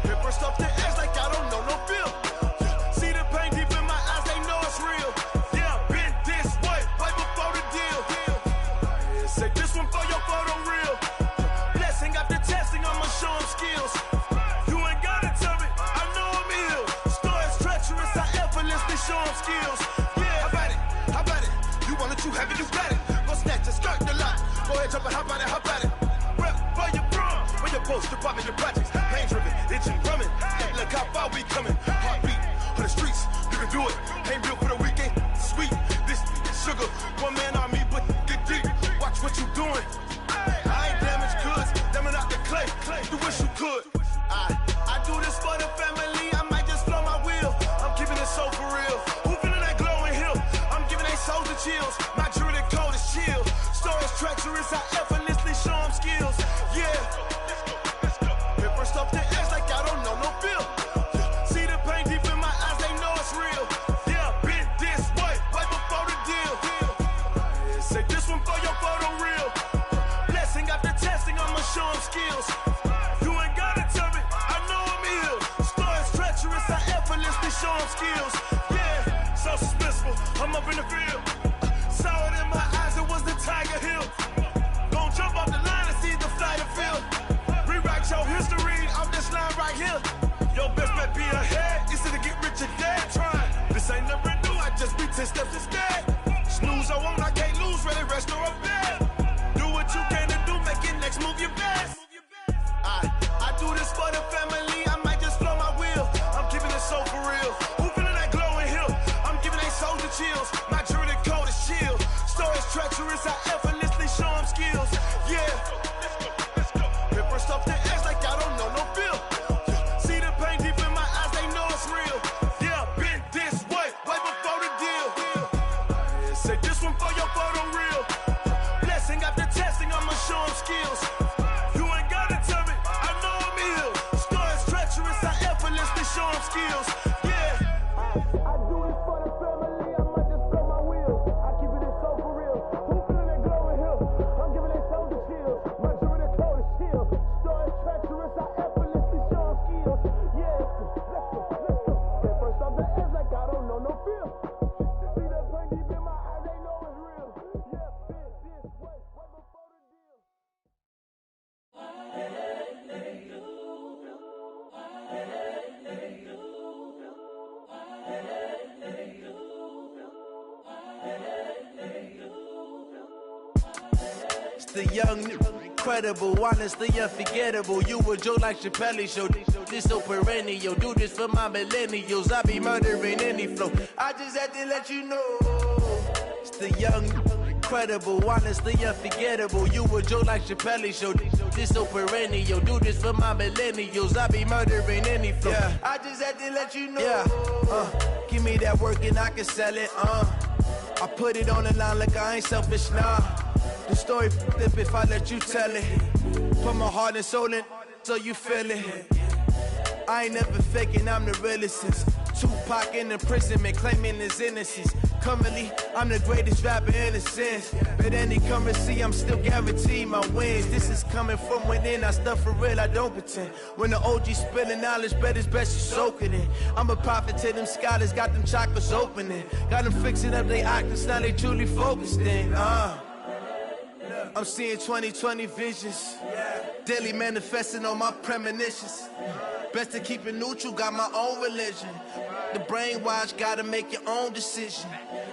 Hit burst off the edge like I don't know no feel. See the pain deep in my eyes, they know it's real. Yeah, been this way, right before the deal. Say this one for your photo real. Blessing after testing, I'ma show them skills. You ain't gotta tell me, I know I'm ill. Stories treacherous, I effortlessly show them skills. Yeah, how about it? You want it, you have it, you got it. Go snatch it, skirt the lot. Go ahead, jump it, how about it? Rep for your bro, when you're posted, popping your projects. Pain driven, itching, drumming. Look how far we coming. Heartbeat on the streets, you can do it. Ain't built for the weekend, sweet. This sugar, one man army, but get deep. Watch what you doing. I ain't damaged goods, damn out the clay. You wish you could. I do this for the family, I might just blow my wheel. I'm keeping it so for real. Who feeling that glowing hill? I'm giving they souls the chills. My jewelry code is chill. Stories treacherous, I effortlessly show them skills. Yeah. Hit first off the edge like I don't know no feel. See the pain deep in my eyes, they know it's real. Yeah, been this way, right before the deal. Say this one for your photo real. Blessing after testing, I'ma show them skills. You ain't gotta tell me, I know I'm ill. Stories treacherous, I effortlessly show them skills. Yeah, so suspenseful, I'm up in the field. Saw it in my eyes, it was the Tiger Hill. Gon' jump off the line and see the flight of field. Rewrite your history off this line right here. Your best bet be ahead, easy to get rich or dead. Trying, this ain't never new, I just be 10 steps instead. Snooze I won't, I can't lose, ready, rest or up bed. Do what you can to do, make it next move your best. I do this for the family, I might just blow my wheel. I'm keeping it so for real. Who feeling that glowing hill? I'm giving they souls the chills. My jewelry code is chill. Stories treacherous, I effortlessly show them skills. Yeah. Hit first off the edge like I don't know no feel. See the pain deep in my eyes, they know it's real. Yeah, been this way, right before the deal. Say this one for your photo real. Blessing after testing, I'ma show them skills. You ain't gotta tell me, I know I'm ill. Stories treacherous, I effortlessly show them skills. Yeah. I do this for the family, I might just blow my wheel. I keep it so for real. Who feeling that glowing hill? I'm giving they souls the chills. My jewelry code is chill. Stories treacherous, I effortlessly show them skills. Yeah, let's go. Hit first off the edge like I don't know no feel. See the pain deep in my eyes, they know it's real. Yeah, been this way, right before the deal. It's the young incredible, honestly unforgettable. You a joke like Chappelle Show. This so perennial. Do this for my millennials. I be murdering any flow. I just had to let you know. It's the young, incredible, honestly unforgettable. You a joke like Chappelle Show. This so perennial. Do this for my millennials. I be murdering any flow. Yeah. I just had to let you know. Yeah. Give me that work and I can sell it. I put it on the line like I ain't selfish, nah. The story flip if I let you tell it. Put my heart and soul in so you feel it. I ain't never faking, I'm the realest since Tupac in imprisonment, claiming his innocence. Currently, I'm the greatest rapper in a sense. But any currency, I'm still guaranteed my wins. This is coming from within, I stuff for real, I don't pretend. When the OG spilling knowledge, bet it's best you soak it in. I'm a prophet to them scholars, got them chakras opening. Got them fixing up their octaves, now they truly focused in. I'm seeing 2020 visions. Daily manifesting on my premonitions. Best to keep it neutral, got my own religion. The brainwash, gotta make your own decision.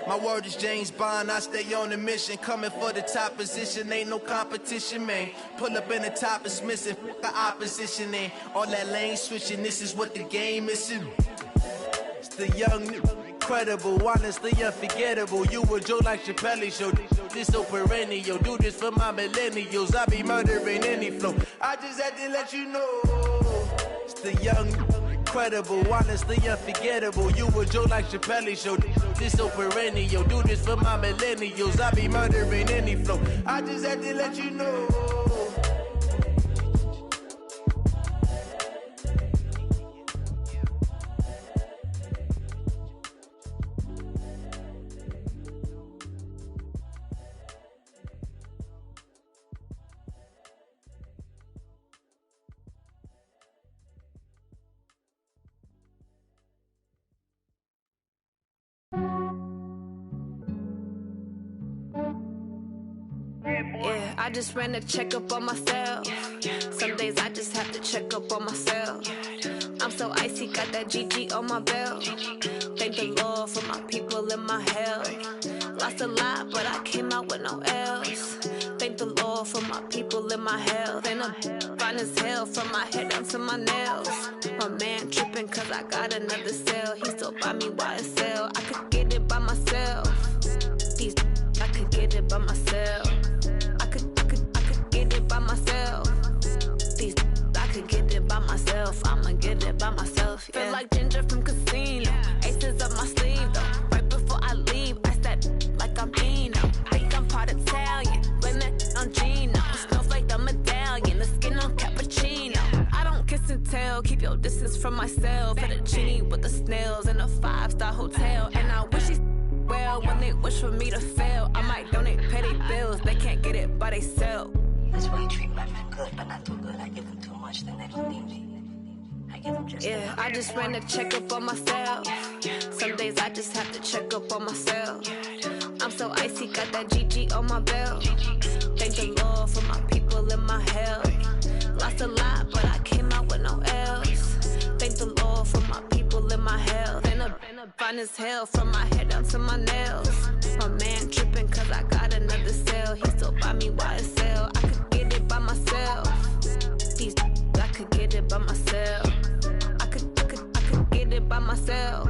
My word is James Bond, I stay on the mission. Coming for the top position, ain't no competition, man. Pull up in the top, it's missing, the opposition ain't. All that lane switching, this is what the game is. It's the young, incredible, honestly unforgettable. You a joke like Chappelle Show. This so perennial. Do this for my millennials. I be murdering any flow. I just had to let you know. It's the young, incredible, honestly unforgettable. You a joke like Chappelle Show. This so perennial. Do this for my millennials. I be murdering any flow. I just had to let you know. Yeah, I just ran a checkup on myself. Some days I just have to check up on myself. I'm so icy, got that GG on my belt. Thank the Lord for my people in my health. Lost a lot, but I came out with no else. Thank the Lord for my people in my health. And I'm fine as hell from my head down to my nails. My man tripping cause I got another cell. He still buy me YSL. I could get it by myself. These I could get it by myself. I could get it by myself. These I could get it by myself. I'ma get it by myself. Yeah. Feel like Ginger from Casino. Aces up my sleeve though. Right before I leave, I step like I'm Eno. Think I'm part Italian. Blame it on Gino. Smells like the medallion. The skin on cappuccino. I don't kiss and tell. Keep your distance from myself. Fettuccine with the snails in a 5-star hotel. And I wish he's well when they wish for me to fail. I might donate petty bills. They can't get it by they self. That's why you treat my men good, but not too good. I give them too much, then they don't need me. I give them just yeah, I just ran a checkup on myself. Some days I just have to check up on myself. I'm so icy, got that GG on my belt. Thank the Lord for my people in my health. Lost a lot, but I came out with no else. Thank the Lord for my people in my health. And I'm fine as hell from my head down to my nails. My man tripping cause I got another cell. He still buy me YSL. I could get it by myself. These I could get it by myself. I could get it by myself.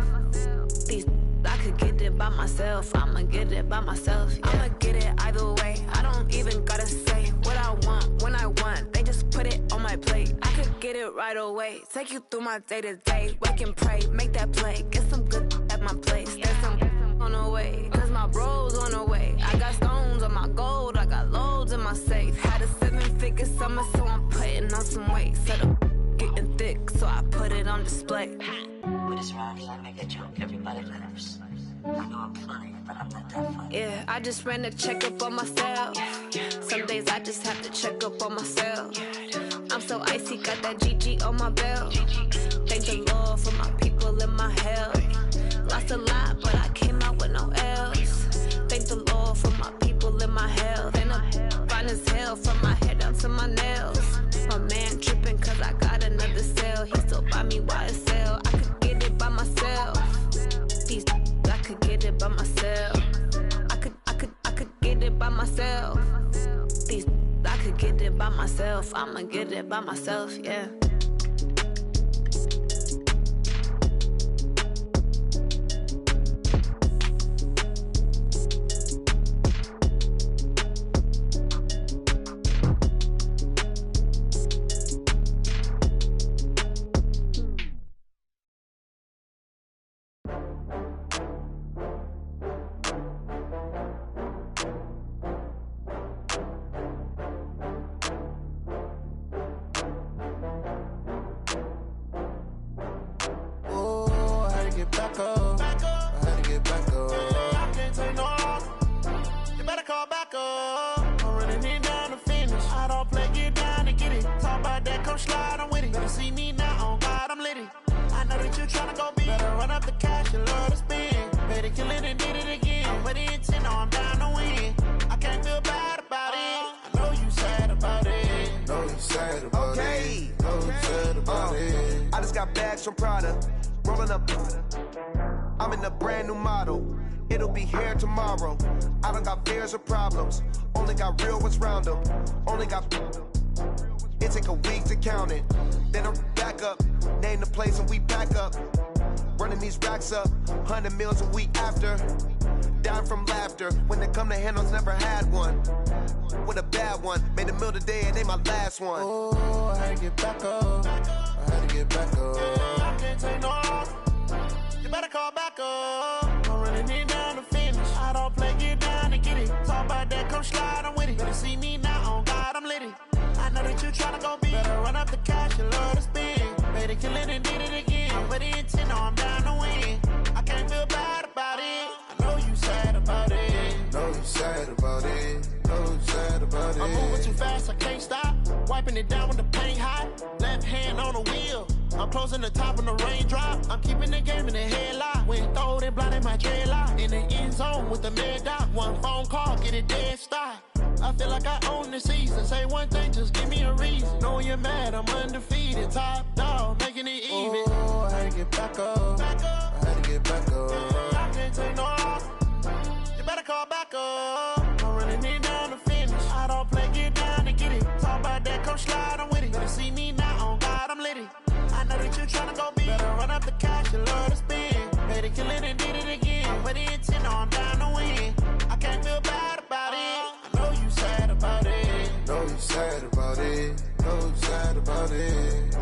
These I could get it by myself. I'ma get it by myself. Yeah. I'ma get it either way. I don't even gotta say what I want when I want. They just put it on my plate. I could get it right away. Take you through my day to day. Wake and pray, make that play. Get some good at my place. There's some on the way. Cause my bro's on the way. I got stones on my gold. I got loads in my safe. Had a 7-figure summer, so I'm putting on some weight. Set up getting thick, so I put it on display. with this rhyme, I make a joke, everybody laughs. I know I'm funny, but I'm not that funny. Yeah, I just ran a checkup on myself. Some days I just have to check up on myself. I'm so icy, got that GG on my belt. Thank the Lord for my people in my health. Lost a lot, but I came out with no else. Thank the Lord for my people in my health. And I'm fine as hell from my head down to my nails. My man tripping cause I got another cell. He still buy me YSL. I could get it by myself. These I could get it by myself. I could get it by myself. These I could get it by myself. I'ma get it by myself, yeah. From Prada, rolling up. I'm in a brand new model. It'll be here tomorrow. I don't got fears or problems. Only got real ones round them. Only got. It take a week to count it. Then I'm back up. Name the place and we back up. Running these racks up. 100 meals a week after. Down from laughter. When it come to handles, never had one. With a bad one. Made a meal today and they my last one. Oh, I had to get back up. I had to get back up. I can't take no loss. You better call back up. I'm running it down to finish. I don't play, get down and get it. Talk about that, come slide, I'm with it. Better see me now, on God, I'm litty. I know that you tryna go big. Better run up the cash, you love to spend. Better kill it and did it again. I'm with the intent, no, I'm down to win. I can't feel bad about it. I know you sad about it. Know you sad about it. Know you sad about it. I'm moving too fast, I can't stop. Wiping it down with the paint hot. Left hand on the wheel. I'm closing the top of the raindrop. I'm keeping the game in the headlock. When throwed and blinded my dreadlock. In the end zone with the mad dot. One phone call, get it dead stop. I feel like I own the season. Say one thing, just give me a reason. Knowing you're mad, I'm undefeated. Top dog, making it even. Oh, I had to get back up. I had to get back up. I can't take no loss. You better call back up. I'm running it down to finish. I don't play, get down and get it. Talk about that, come slide, I'm with it. Better see me now, on God, I'm litty. I know that you tryna go big. Better run up the cash, you love to spend. Better kill it and did it again. I'm with the intent, no, I'm down to win. I can't feel bad about it. I know you sad about it. Know you sad about it. Know you sad about it.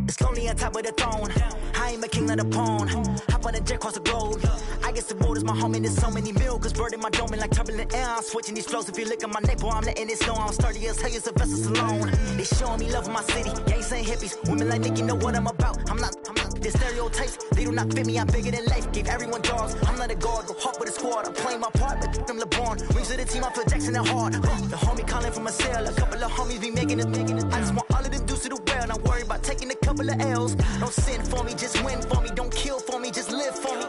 It's lonely on top of the throne. I ain't a king of the pawn. Hop on a jet across the globe. I guess the road is my home and there's so many milk. Bird in my dome and like turbulent air. I'm switching these flows. If you look at my neck, boy, I'm letting it snow. I'm sturdy as hell, it's a vessel alone. They showing me love in my city. Gangs ain't hippies. Women like Nicki know what I'm about. I'm not the stereotypes. They do not fit me. I'm bigger than life. Gave everyone dogs. I'm not a guard. Go hard with a squad. I'm playing my part, but them LeBron. Rings of the team, I feel Jackson and hard. The homie calling from a cell. A couple of homies be making it. I just want all of them dudes to do well. Not worry about taking a couple of L's. Don't sin for me, just win for me. Don't kill for me, just live for me.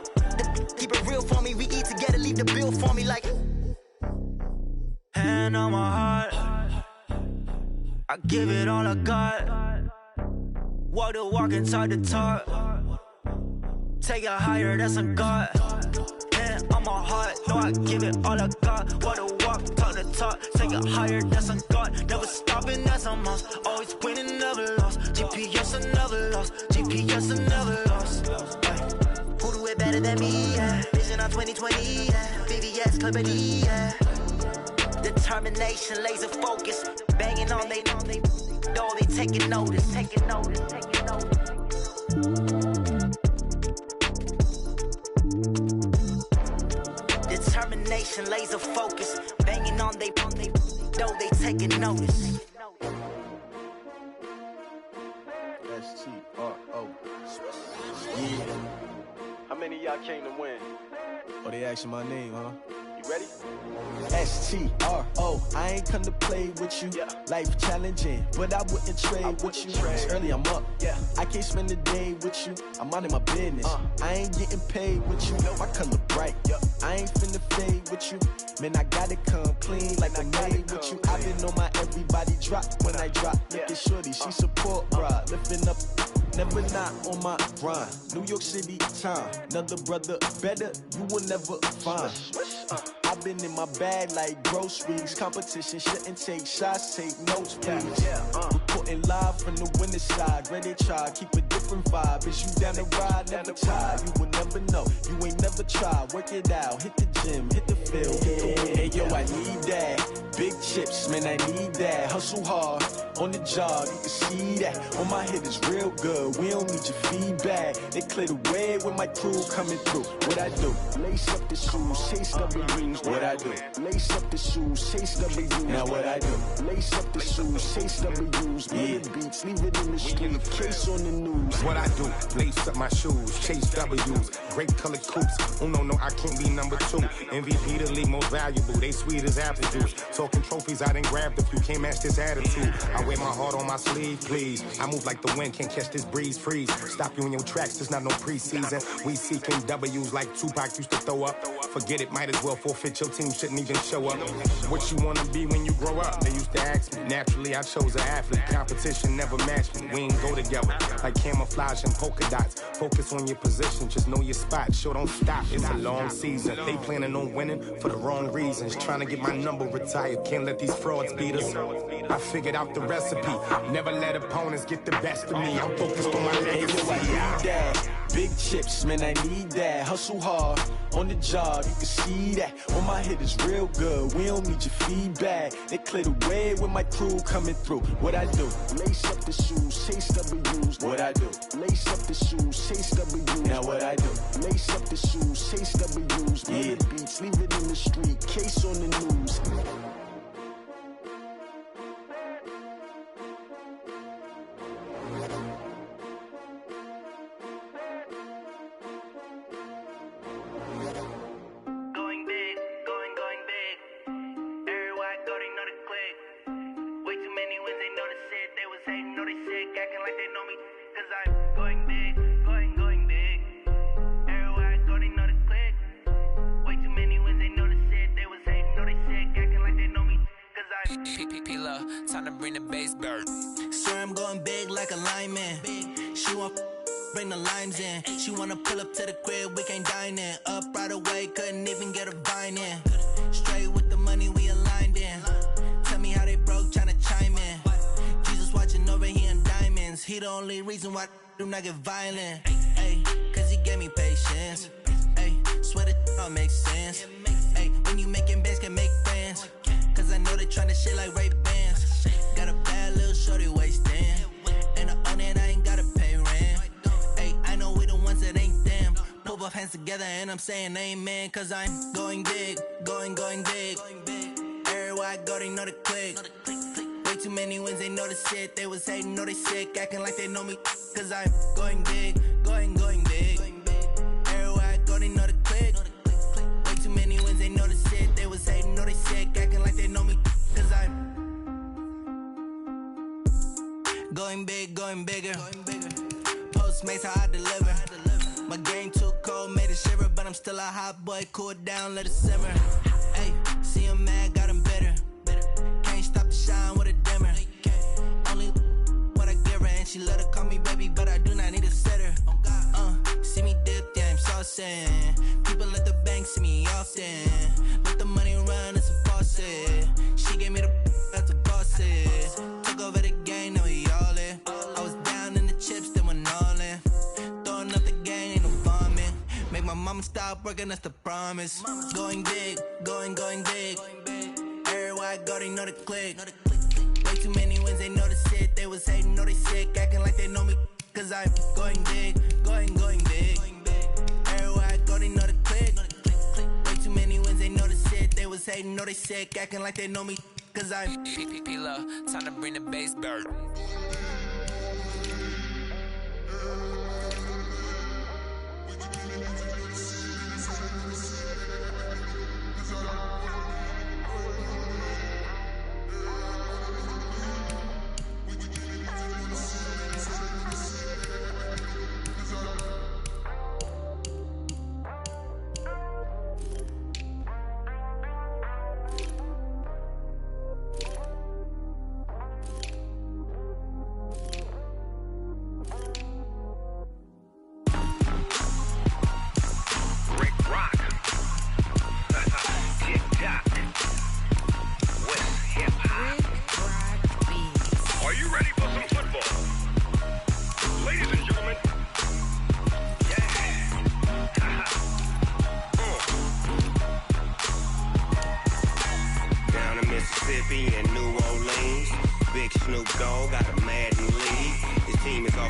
Keep it real for me. We eat together, leave the bill for me like. Hand on my heart, I give it all I got. Walk the walk and talk the talk. Take it higher, that's a God. Hand on my heart, no, I give it all I got. Walk the walk, talk the talk. Take it higher, that's a God. Never stopping, that's a must. Always winning, never lost. GPS, I never lost. GPS, I never lost. Who do it better than me? Yeah. Vision on 2020. Yeah. VVS, Clippity. Yeah. Determination, laser focus. Banging on they know they taking notice. Taking notice. Taking notice. Determination, laser focus. Banging on they know they taking notice. STRO. Yeah. How many of y'all came to win? Oh, they asking my name, huh? You ready? STRO, I ain't come to play with you. Life challenging, but I wouldn't trade with you. It's early, I'm up. I can't spend the day with you. I'm minding my business. I ain't getting paid with you. My color bright. I ain't finna fade with you. Man, I gotta come clean like I made with you. I've been on my everybody drop when I drop. Look at shorty, she support, bruh. Lifting up, never not on my grind. New York City time, another brother better, you will never find. I've been in my bag like groceries. Competition shouldn't take shots, take notes, please. Reporting live from the winning side. Ready to try, keep a different vibe. Is you down the ride, never tired. You will never know, you ain't never tried. Work it out, hit the gym, hit the field, hit the win. Hey yo, I need that. Big chips, man, I need that. Hustle hard, on the job, you can see that. On my head is real good, we don't need your feedback. They clear the way with my crew coming through. What I do? Lace up the shoes, chase W's. What I do? Lace up the shoes, chase W's. Now what I do? Lace up the shoes, chase W's. Million beats, leave it in the street, case on the news. What I do? Lace up my shoes, chase W's. Great colored coops. Oh no, I can't be number 2. MVP the league most valuable. They sweet as apple juice. Talking trophies, I done grabbed a few. Can't match this attitude. I wear my heart on my sleeve, please. I move like the wind, can't catch this breeze, freeze. Stop you in your tracks, there's not no preseason. We seeking W's like Tupac used to throw up. Forget it, might as well forfeit. Your team shouldn't even show up. What you wanna be when you grow up? They used to ask me. Naturally, I chose an athlete. Competition never matched me. We ain't go together like camouflage and polka dots. Focus on your position, just know your spot. Sure, don't stop. It's a long season. They planning on winning for the wrong reasons. Trying to get my number retired. Can't let these frauds beat us. I figured out the recipe. Never let opponents get the best of me. I'm focused on my legacy. Big chips, man, I need that. Hustle hard, on the job, you can see that. On my head is real good, we don't need your feedback. They clear the way with my crew coming through. What I do? Lace up the shoes, chase W's. What I do? Lace up the shoes, chase W's. Now what I do? Lace up the shoes, chase W's. Million beats, leave it in the street, case on the news. Time to bring the bass bird. Swear I'm going big like a lineman. She want bring the limes in. She wanna pull up to the crib, we can't dine in. Up right away, couldn't even get a vine in. Straight with the money we aligned in. Tell me how they broke, tryna chime in. Jesus watching over here in diamonds. He the only reason why I do not get violent. Ay, cause he gave me patience. Ay, swear that all makes sense. Ay, when you making bands, can make friends. Cause I know they tryna shit like Ray-Bans. Got a bad little shorty wasting. And I own it, I ain't gotta pay rent. Ay, I know we the ones that ain't them. Pull both hands together and I'm saying amen. Cause I'm going big, going big. Everywhere I go, they know the click. Way too many wins, they know the shit. They was hating, know they sick, acting like they know me. Cause I'm going big, going big. Everywhere I go, they know the click. Way too many wins, they know the shit. They was hating, know they sick, acting like they know me. Cause I'm going big, going bigger. Postmates how I deliver. My game too cold, made it shiver. But I'm still a hot boy, cool it down, let it simmer. Hey, see him mad, got him bitter. Can't stop the shine with a dimmer. Only what I give her, and she let her call me baby, but I do not need a sitter. See me dip, yeah, I'm saucing. People at the bank see me often. Let the money run, it's a faucet. She gave me the that's a faucet. Took over the game, now we all in. I was down in the chips, then went all in. Throwing up the game, ain't no vomit. Make my mama stop working, that's the promise. Going big, going big. Everywhere I go, they know the click. Way too many wins, they know the shit. They was hating, know they sick, acting like they know me. Cause I'm going big, going big. Everywhere I go, they know the click. Way too many wins, they know the shit. They was hating, know they sick, acting like they know me. Cause I'm P-P-P-Love, time to bring the bass bird.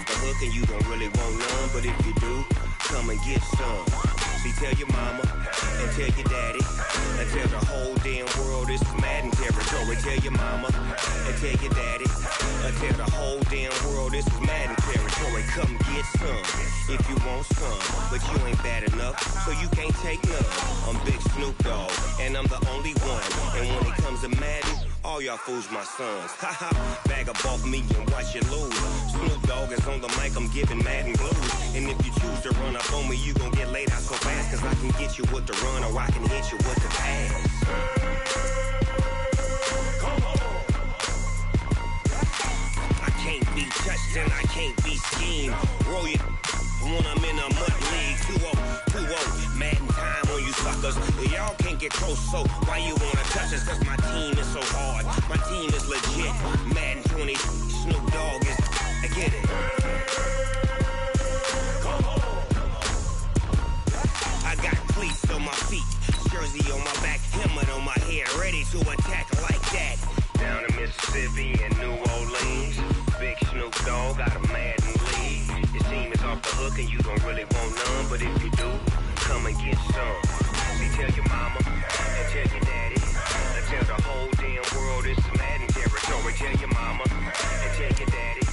off the hook and you don't really want none. But if you do, come and get some. See, tell your mama and tell your daddy and tell the whole damn world this is Madden territory. Tell your mama and tell your daddy and tell the whole damn world this is Madden territory. Come get some if you want some, but you ain't bad enough, so you can't take none. I'm Big Snoop Dogg, and I'm the only one. And when it comes to Madden, all y'all fools my sons. Haha, bag up off me and watch you lose. Snoop Dogg is on the mic, I'm giving Madden blues. And if you choose to run up on me, you gon' get laid out so fast, cause I can get you with the run or I can hit you with the pass. I can't be touched and I can't be schemed. Roll you when I'm in a mud league. 2-0, Madden time on you suckers. Y'all can't get close, so why you wanna touch us? Cause my team is so hard, my team is legit. Madden 20, Snoop Dogg is, I get it. I got cleats on my feet, jersey on my back, helmet on my head, ready to attack like that. Down in Mississippi and New Orleans, Big Snoop Dogg got a Madden league. Your team is off the hook and you don't really want none, but if you do, come and get some. See, tell your mama and tell your daddy and tell the whole damn world this is Madden territory. Tell your mama and tell your daddy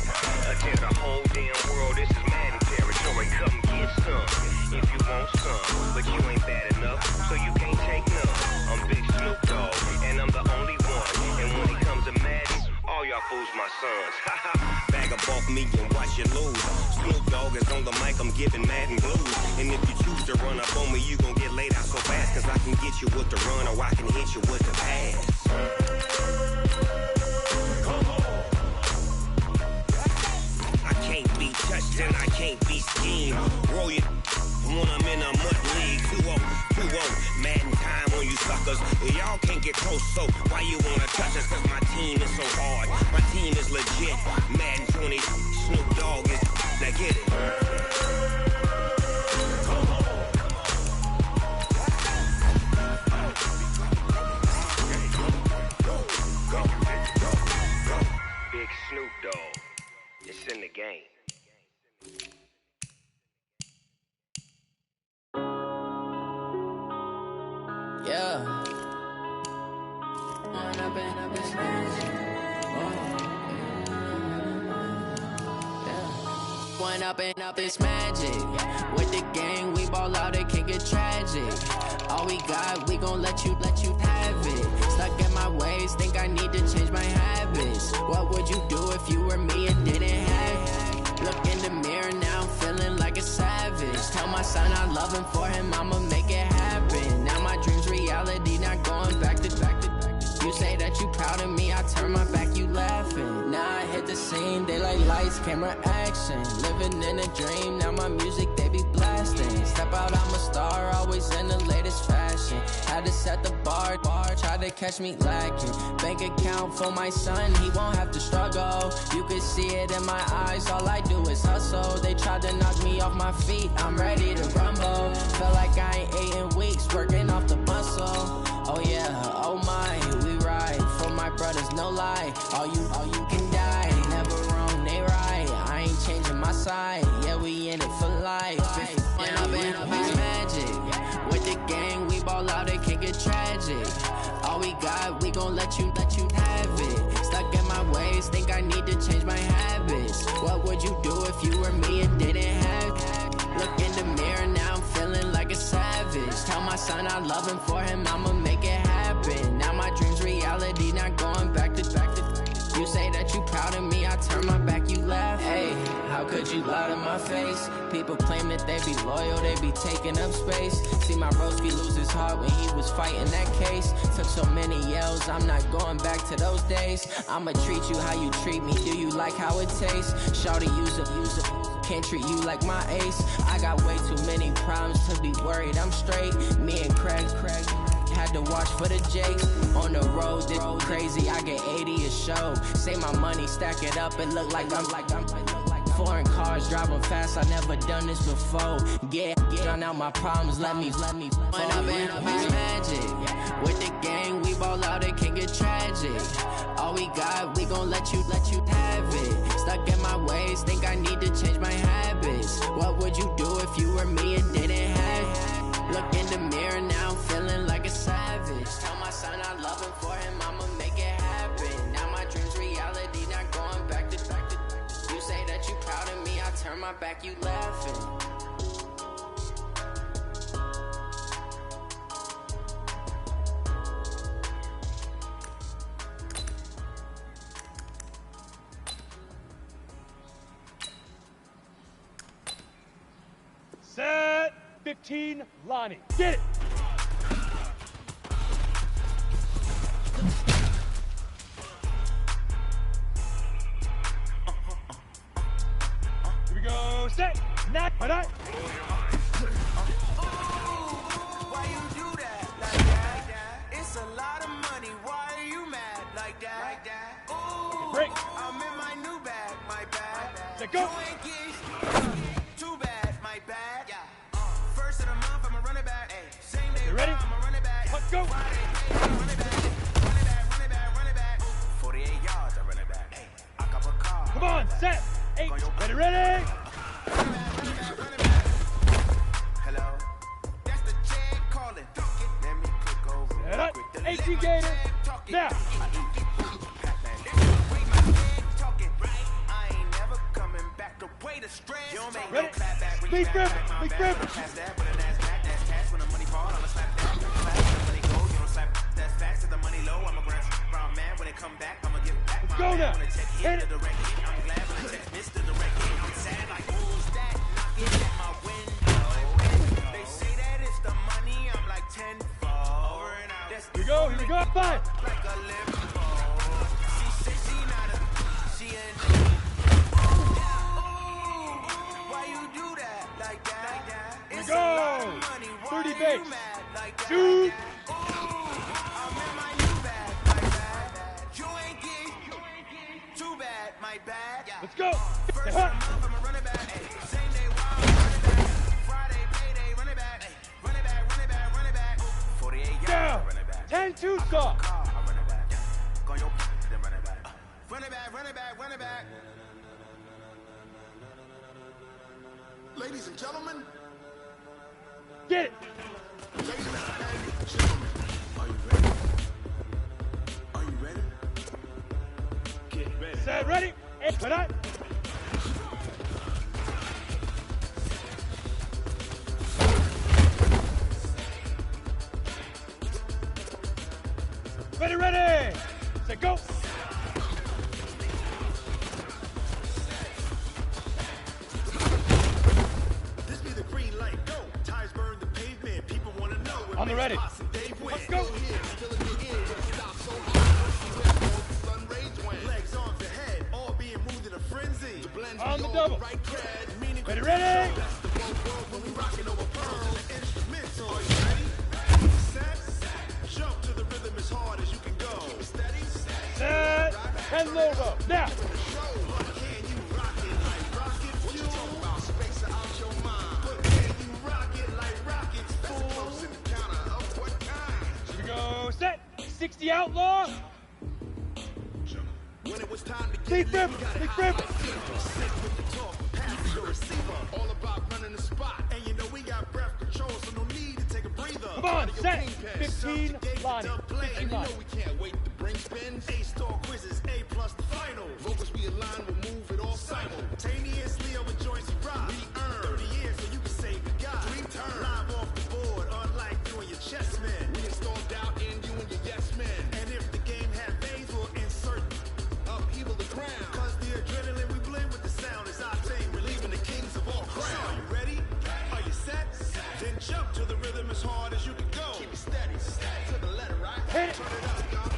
and tell the whole damn world this is Madden territory. Come get some if you want some, but you ain't bad enough, so you can't take none. I'm Big Snoop Dogg, and I'm the only one. And when it comes to Madden, all y'all fools my sons. Haha, bag up off me and watch you lose. Snoop Dogg is on the mic, I'm giving Madden blues. And if you choose to run up on me, you gon' get laid out so fast, cause I can get you with the run or I can hit you with the pass. I can't be touched and I can't be schemed. Roll you when I'm in a mud league. 2-0, Madden time on you suckers. Y'all can't get close, so why you wanna touch us? Cause my team is so hard, my team is legit. Madden 20, Snoop Dogg is, now get it. Big Snoop Dogg, it's in the game. Yeah. One up and up this magic. With the gang, we ball out, it can get tragic. All we got, we gon' let you have it. Stuck in my ways, think I need to change my habits. What would you do if you were me and didn't have it? Look in the mirror now, I'm feeling like a savage. Tell my son I love him, for him I'ma make it happen. Now my dream's reality, not going back to. You say that you proud of me, I turn my back, you laughing. Now I hit the scene, they like lights, camera, action. Living in a dream, now my music, they be blasting. Step out, I'm a star, always in the latest fashion. Had to set the bar, try to catch me lacking. Bank account for my son, he won't have to struggle. You can see it in my eyes, all I do is hustle. They tried to knock me off my feet, I'm ready to rumble. Felt like I ain't ate in weeks, working off the muscle. Oh yeah, oh my, we ride for my brothers, no lie. All you can die, never wrong, they right. I ain't changing my side, yeah, we in it for life. And I've been magic. With the gang, we ball out, it can get tragic. All we got, we gon' let you have it. Stuck in my ways, think I need to change my habits. What would you do if you were me and didn't have it? Look in the mirror, now I'm feeling like a savage. Tell my son I love him, for him I'ma make it happen. Now my dream's reality, not going back to. You say that you proud of me, I turn my back, you laugh. Hey, how could you lie to my face? People claim that they be loyal, they be taking up space. See my broski lose his heart when he was fighting that case. Took so many yells, I'm not going back to those days. I'ma treat you how you treat me, do you like how it tastes? Shawty, use up, can't treat you like my ace. I got way too many problems to be worried, I'm straight. Me and Craig had to watch for the Jakes. On the road, this crazy, I get 80 a show. Say my money, stack it up, it look like I'm foreign cars, driving fast, I never done this before. Get drown out my problems, let me When I've been magic. With the gang, we ball out, it can get tragic. All we got, we gon' let you have it. Stuck in my ways, think I need to change turn my back, you laughing. Set 15, Lonnie. Get it! Here we go, set! Knock, but I... Why you do that like that? It's a lot of money. Why are you mad like that? Ooh, break. I'm in my new bag, my bag. Set, go. You ain't get too bad, my bad. First of the month, I'ma run it back. Same day, You ready? I'ma run it back. Let's go. Friday, run it back. Run it back, run it back, run it back. 48 yards, I run it back. I got a car. Come on, set! 8, ready, ready! Hello, that's the Chad calling. Let me click over. Set up, 18 Gator, now! I ain't never coming back the way the stress. You don't make no Ready? clap back when Big you grip, back my big back. grip. Pass that with an ass back, that's cash. When the money fall, I'ma slap that. Slap when the money go, you don't slap. That's fast. If the money low, I'ma grab round man. When it come back, I'ma give back. Let's My go man. now. When it check Hit hit it. the direct hit, I'm glad. When it check miss the direct hit, I'm sad. Like who's that knocking at my window? They say that it's the money, I'm like tenfold. Over and out. That's Here we go, 5! like a limbo. She said she not a, she ain't. Why you do that like that? Here we It's a lot go! of money. Why 30 you base. mad like that? Shoot! I'm in my new bag, my bad. You ain't get too bad, my bad. Let's go! First of the month, I'ma run it back. Same day, wild, run it back. Friday, payday, run it back. Run it back, run it back, run it back. 48 yards, Down! run it back. 10-2 saw! Car, I run it back. Go your then run it back. Run it back, run it back, run it back. Ladies and gentlemen, Get it! ladies and gentlemen, are you ready? Are you ready? Get ready. Set, ready? 8, but I... Ready, ready! Set, go! This be the green light, go. Tires burn the pavement. People want to know what On the ready. Posse Dave win. Let's go. Legs on the head, all being moved in a frenzy. On the double. Right cred, meaning Ready, ready? that's the world when we rocking over pearl and instrumental. Are you ready? Set, jump to the rhythm as hard as you can go. Steady, Set, and logo. Now! can you rock it like rocket fuel? About space out your mind. But can you rock it like rockets, fool? Close in the counter of what kind? Here we go, set! 60 outlaw! When it was time to get Big grip, big grip! sick with the talk, pass your receiver. All about running the spot. And you know we got breath control, so no need to take a breather. Come on, Out of your set. kingpin. 15, Subjugate Lonnie. the dub plane. 15, And you know Lonnie. we can't wait to bring spins. A-star quizzes, A plus the final. Vocals we align, we'll move it all simultaneously over joints we rock. We earn 30 years so you can say we got dream turn. Live off the board, unlike you and your chess men. We install doubt in you and your yes men. And if the game had veins, we'll insert upheaval the ground. Cause the adrenaline we blend with the sound is our thing, relieving the kings of all crowns. So are you ready? Are you set? Then jump to the rhythm as hard as you can go. Keep it steady, to the letter, right? Hit it. Turn it up, y'all.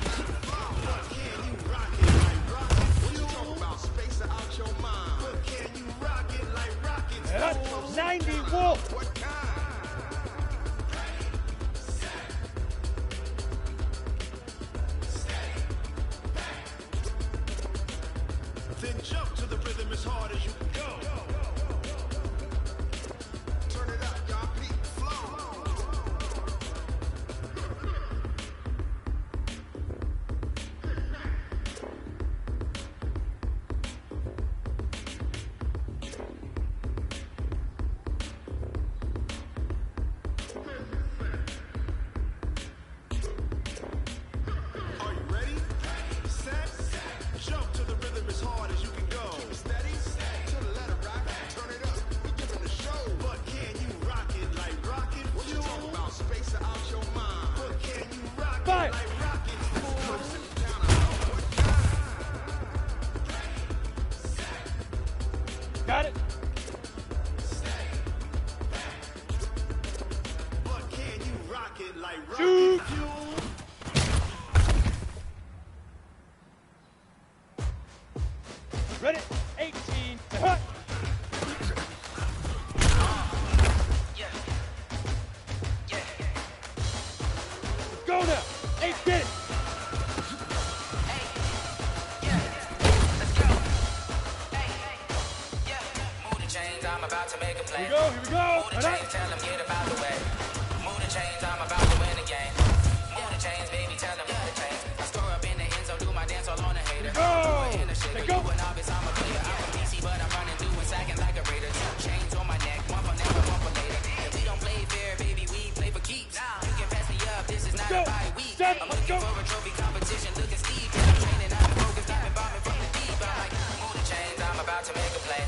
Shoot! Ready? 18. Hut! Go now! 8, get it! I'm about to make a play. Here we go. Move the chains, tell them get about the way. Move the chains, I'm about to win the game. Move the chains, baby, tell them move the chains. I score up in the end zone, do my dance all on a hater. Go! Let's go! You an obvious, I'm a player. I'm a PC, but I'm running through and sacking like a raider. 2 chains on my neck, one for now, one for later. If we don't play fair, baby, we play for keeps. You can pass me up, this is not a bye week. I'm looking for a trophy competition, looking steep. I'm training, I'm focused, I've been bombing from the deep. I'm like, move the chains, I'm about to make a play.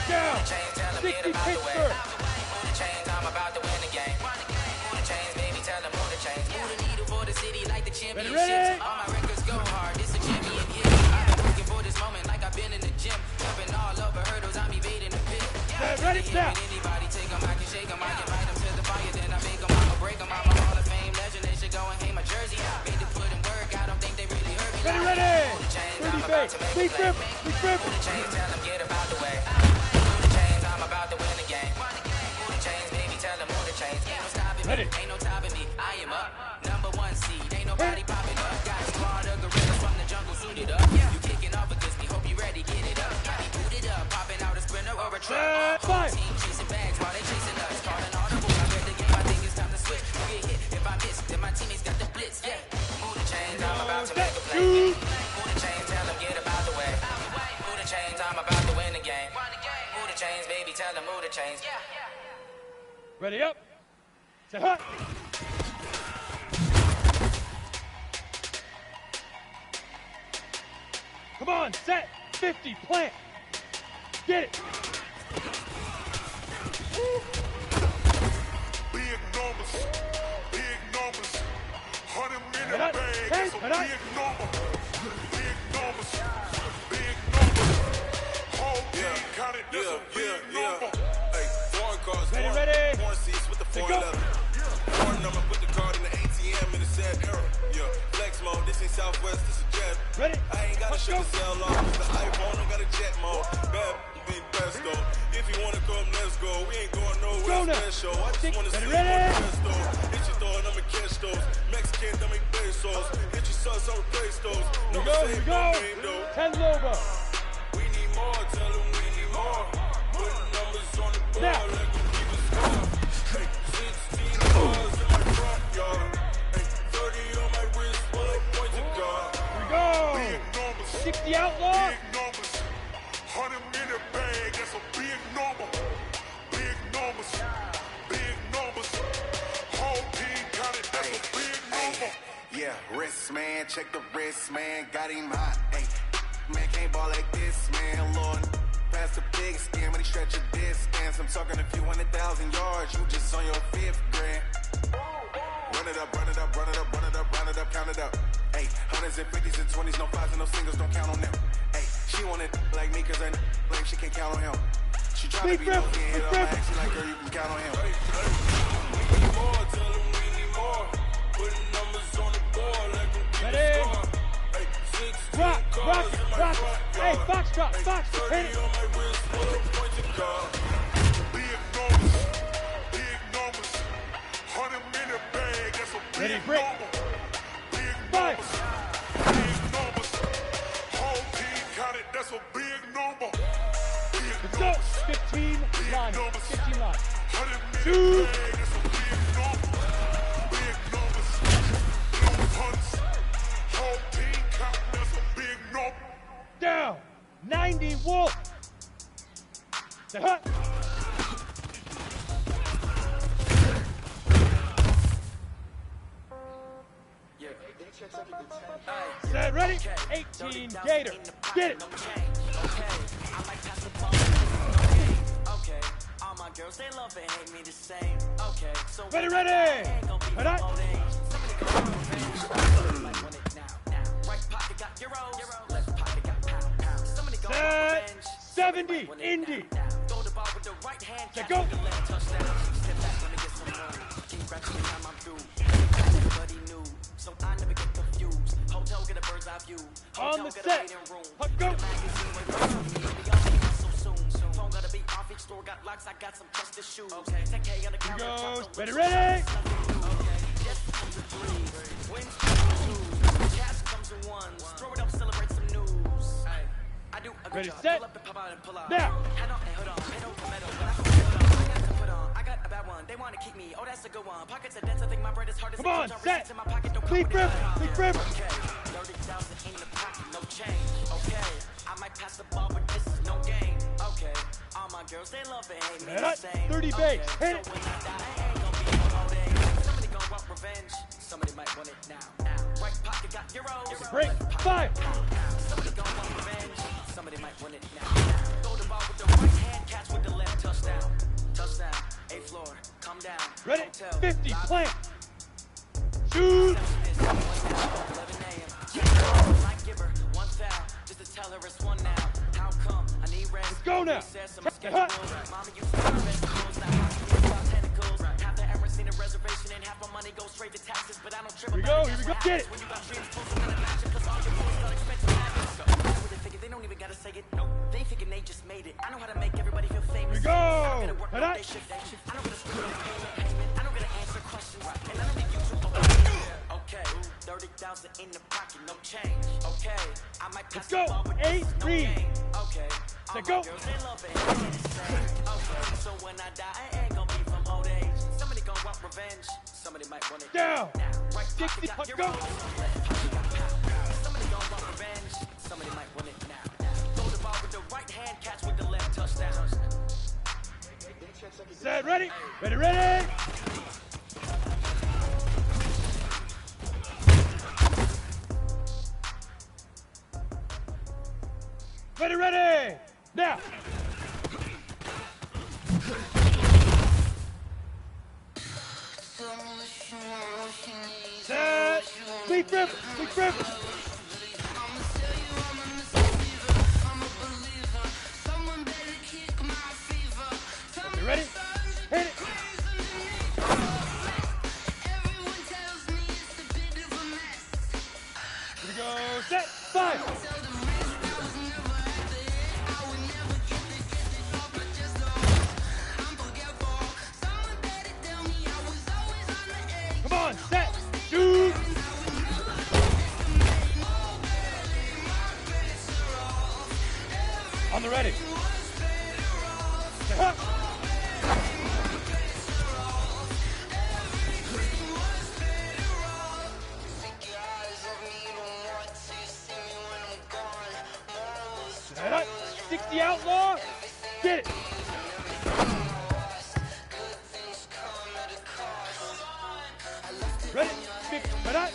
Down! Move the chains, tell them get about the way. Move the chains, I'm about to win the game. Move the chains, baby, tell them move the chains. Move the needle for the city like the championships. All my records go hard, this a champion hit. I've been working for this moment like I've been in the gym. Jumping all over hurdles, I'm evading the pit. Ready, now! Anybody take them, I can shake them, I can light them to the fire, then I make them, I'ma break them. I'm a Hall of Fame legend, they should go and hang my jersey. Made to put in work, I don't think they really heard me. Ready! Move the chains, I'm 30 about to make a big play. grip. Move the chains, tell them get about the way. Move the chains, I'm about to win the game. Move the chains, baby, tell them move the chains. Ain't no stopping me, ain't no topping me. I am up, #1 seed, ain't nobody popping up. Got a squad of gorillas from the jungle suited up. You kicking off against me, hope you ready, get it up. Got me booted up, popping out a sprinter or a truck. Team chasing bags while they chasing us. Calling audible, I read the game, I think it's time to switch. You get hit, if I miss, then my teammates got the blitz. Yeah, move the chains, I'm about to make a play. Move the chains, tell them get about the way. Move the chains, I'm about to win the game. Move the chains, baby, tell them move the chains. Ready up. Set hut. Come on, set. 50, plant. Get it. Big numbers. 100-minute bag, that's a big number. Big numbers. Whole team got it, that's a big number. Hey, foreign cars, foreign seats with the foreign leather. Foreign number, put the card in the ATM in a sad era. Yeah, flex mode, this ain't Southwest, this is jet. Ready? I ain't got a shit to sell off, it's the iPhone, I got a jet mode. Bad, being best though. If you wanna come, let's go. We ain't going nowhere special. I just wanna see what the best though. Hit your throw and I'ma catch those. Mexican, don't make pesos. Hit your sauce, I'll replace those. Here we go. 10 Lobo. We need more, tell them we need more. Putting numbers on the board like we keep a score. Hey, 16 cars in my front yard. Hey, 30 on my wrist while I point to God. Here we go. Big numbers. 60 outlaw. Big numbers. 100-minute bag, that's a big number. Big numbers. Whole team got it, that's a big number. Yeah, wrist man, check the wrist man, got him hot. Hey, man can't ball like this, man. Lord, pass the big skin when he stretch a distance. I'm talking a few 100,000 yards, you just on your 5th grand. Run it up, count it up. Hey, 100s and 50s and 20s, no 5s and no singles, don't count on them. Hey, she want it like me, cause I like she can't count on him. She try to be nosy and hit on my ass, she like, girl, you can count on him. We need more, tell them we need more. Putting numbers on the board like we keep a score. Hey, 16 cars in my front yard. Hey, Foxtrot, Fox, 30 hit it. on my wrist while I point to God. Big numbers. 100-minute bag, that's a big number. Big numbers. Whole team got it, that's a big number. Let's go. 15 line. 15 line. 2. That's a big number. Big numbers. Blue hunts. Whole team count, that's a big number. Down. 90 Wolf. Set hut. Set ready. 18 Gator. Get it. Okay, all my girls, they love and hate me the same. Okay, so ready. Right pocket got euros, left pocket got pound. Somebody go Set 70 Indy. Throw the ball with the right hand. Let go. Touchdown. Step back when they get some money. Keep ratcheting time I'm through. a bird's eye view. On the set. Let's go. Phone gotta be off, each store got locks, I got some trusted shoes. Okay, 10K on the counter. Goes. Ready, ready. Okay, yes comes in threes. Wins comes in twos. Cash comes in ones. Throw it up, celebrate some news. Hey, I do a good Ready, job. set. Pull up and pop out and pull out. Now. Hand on and hold on. Pedal to metal. When I put it on, I got to put on. I got a bad one. They want to keep me. Oh, that's a good one. Pockets are dense. I think my bread is hard as Come on, set. In my pocket, don't Lead grip. Lead grip. Okay, 30,000 in the pocket, no change. Okay, I might pass the ball, but this is no game. Okay, all my girls, they love it, hate me the same. 30 base. Hit it. So when I die, I ain't gonna be on all day. Somebody gonna want revenge. Somebody might want it now. Right pocket got euros. Break. 5. Somebody gonna want revenge. Somebody might want it now. Throw the ball with the right hand, catch with the left. Touchdown. Touchdown. A floor. Come down. Ready. Hotel. 50. Plant. Shoot. 11 like giver, one foul, just to tell her it's one now. How come? I need rest. Let's go now. Mommy used to wear vegetables, now I about tentacles. Half the Emirates need a reservation and half my money goes straight to taxes, but I don't trip about Here we go. Get it. when you got dreams, supposed to match it, 'cause all your boys got expensive habits. So, I would figure they don't even gotta say it. Nope. They thinking they just made it. I know how to make everybody feel famous. Here we go. I don't gotta work no day shift. I don't gotta screw up payment. I don't gotta answer questions. And I don't need you to okay, 30,000 in the pocket, no change. Okay, I might pass the ball with 8, no 3. game. Okay, all my go. girls, they love it. Okay, so when I die, I ain't gonna be from old age. Somebody gonna want revenge. Somebody might want it Down. now. Right 60, pocket got go. euros. Left pocket got pound. Somebody gonna want revenge. Somebody might want it now. Throw the ball with the right hand, catch with the left. Touchdown. Set. Ready. Ready, ready. Ready, ready. Now. Set. Lead grip. Lead grip. Okay, ready? Hit it. Here we go. Set. 5. Come on, set, shoot. On the ready. Set up. Set up. 60 outlaw. Get it. Ready? Big, but I.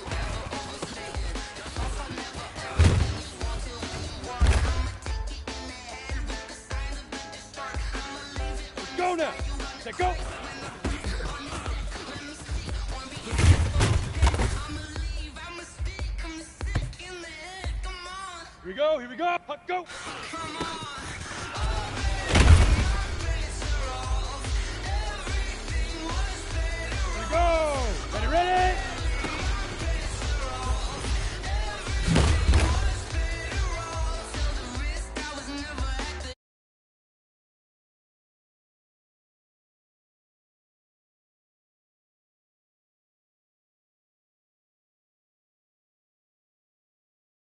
Let's go now. Set, go. Here we go. Here we go. Puck, go.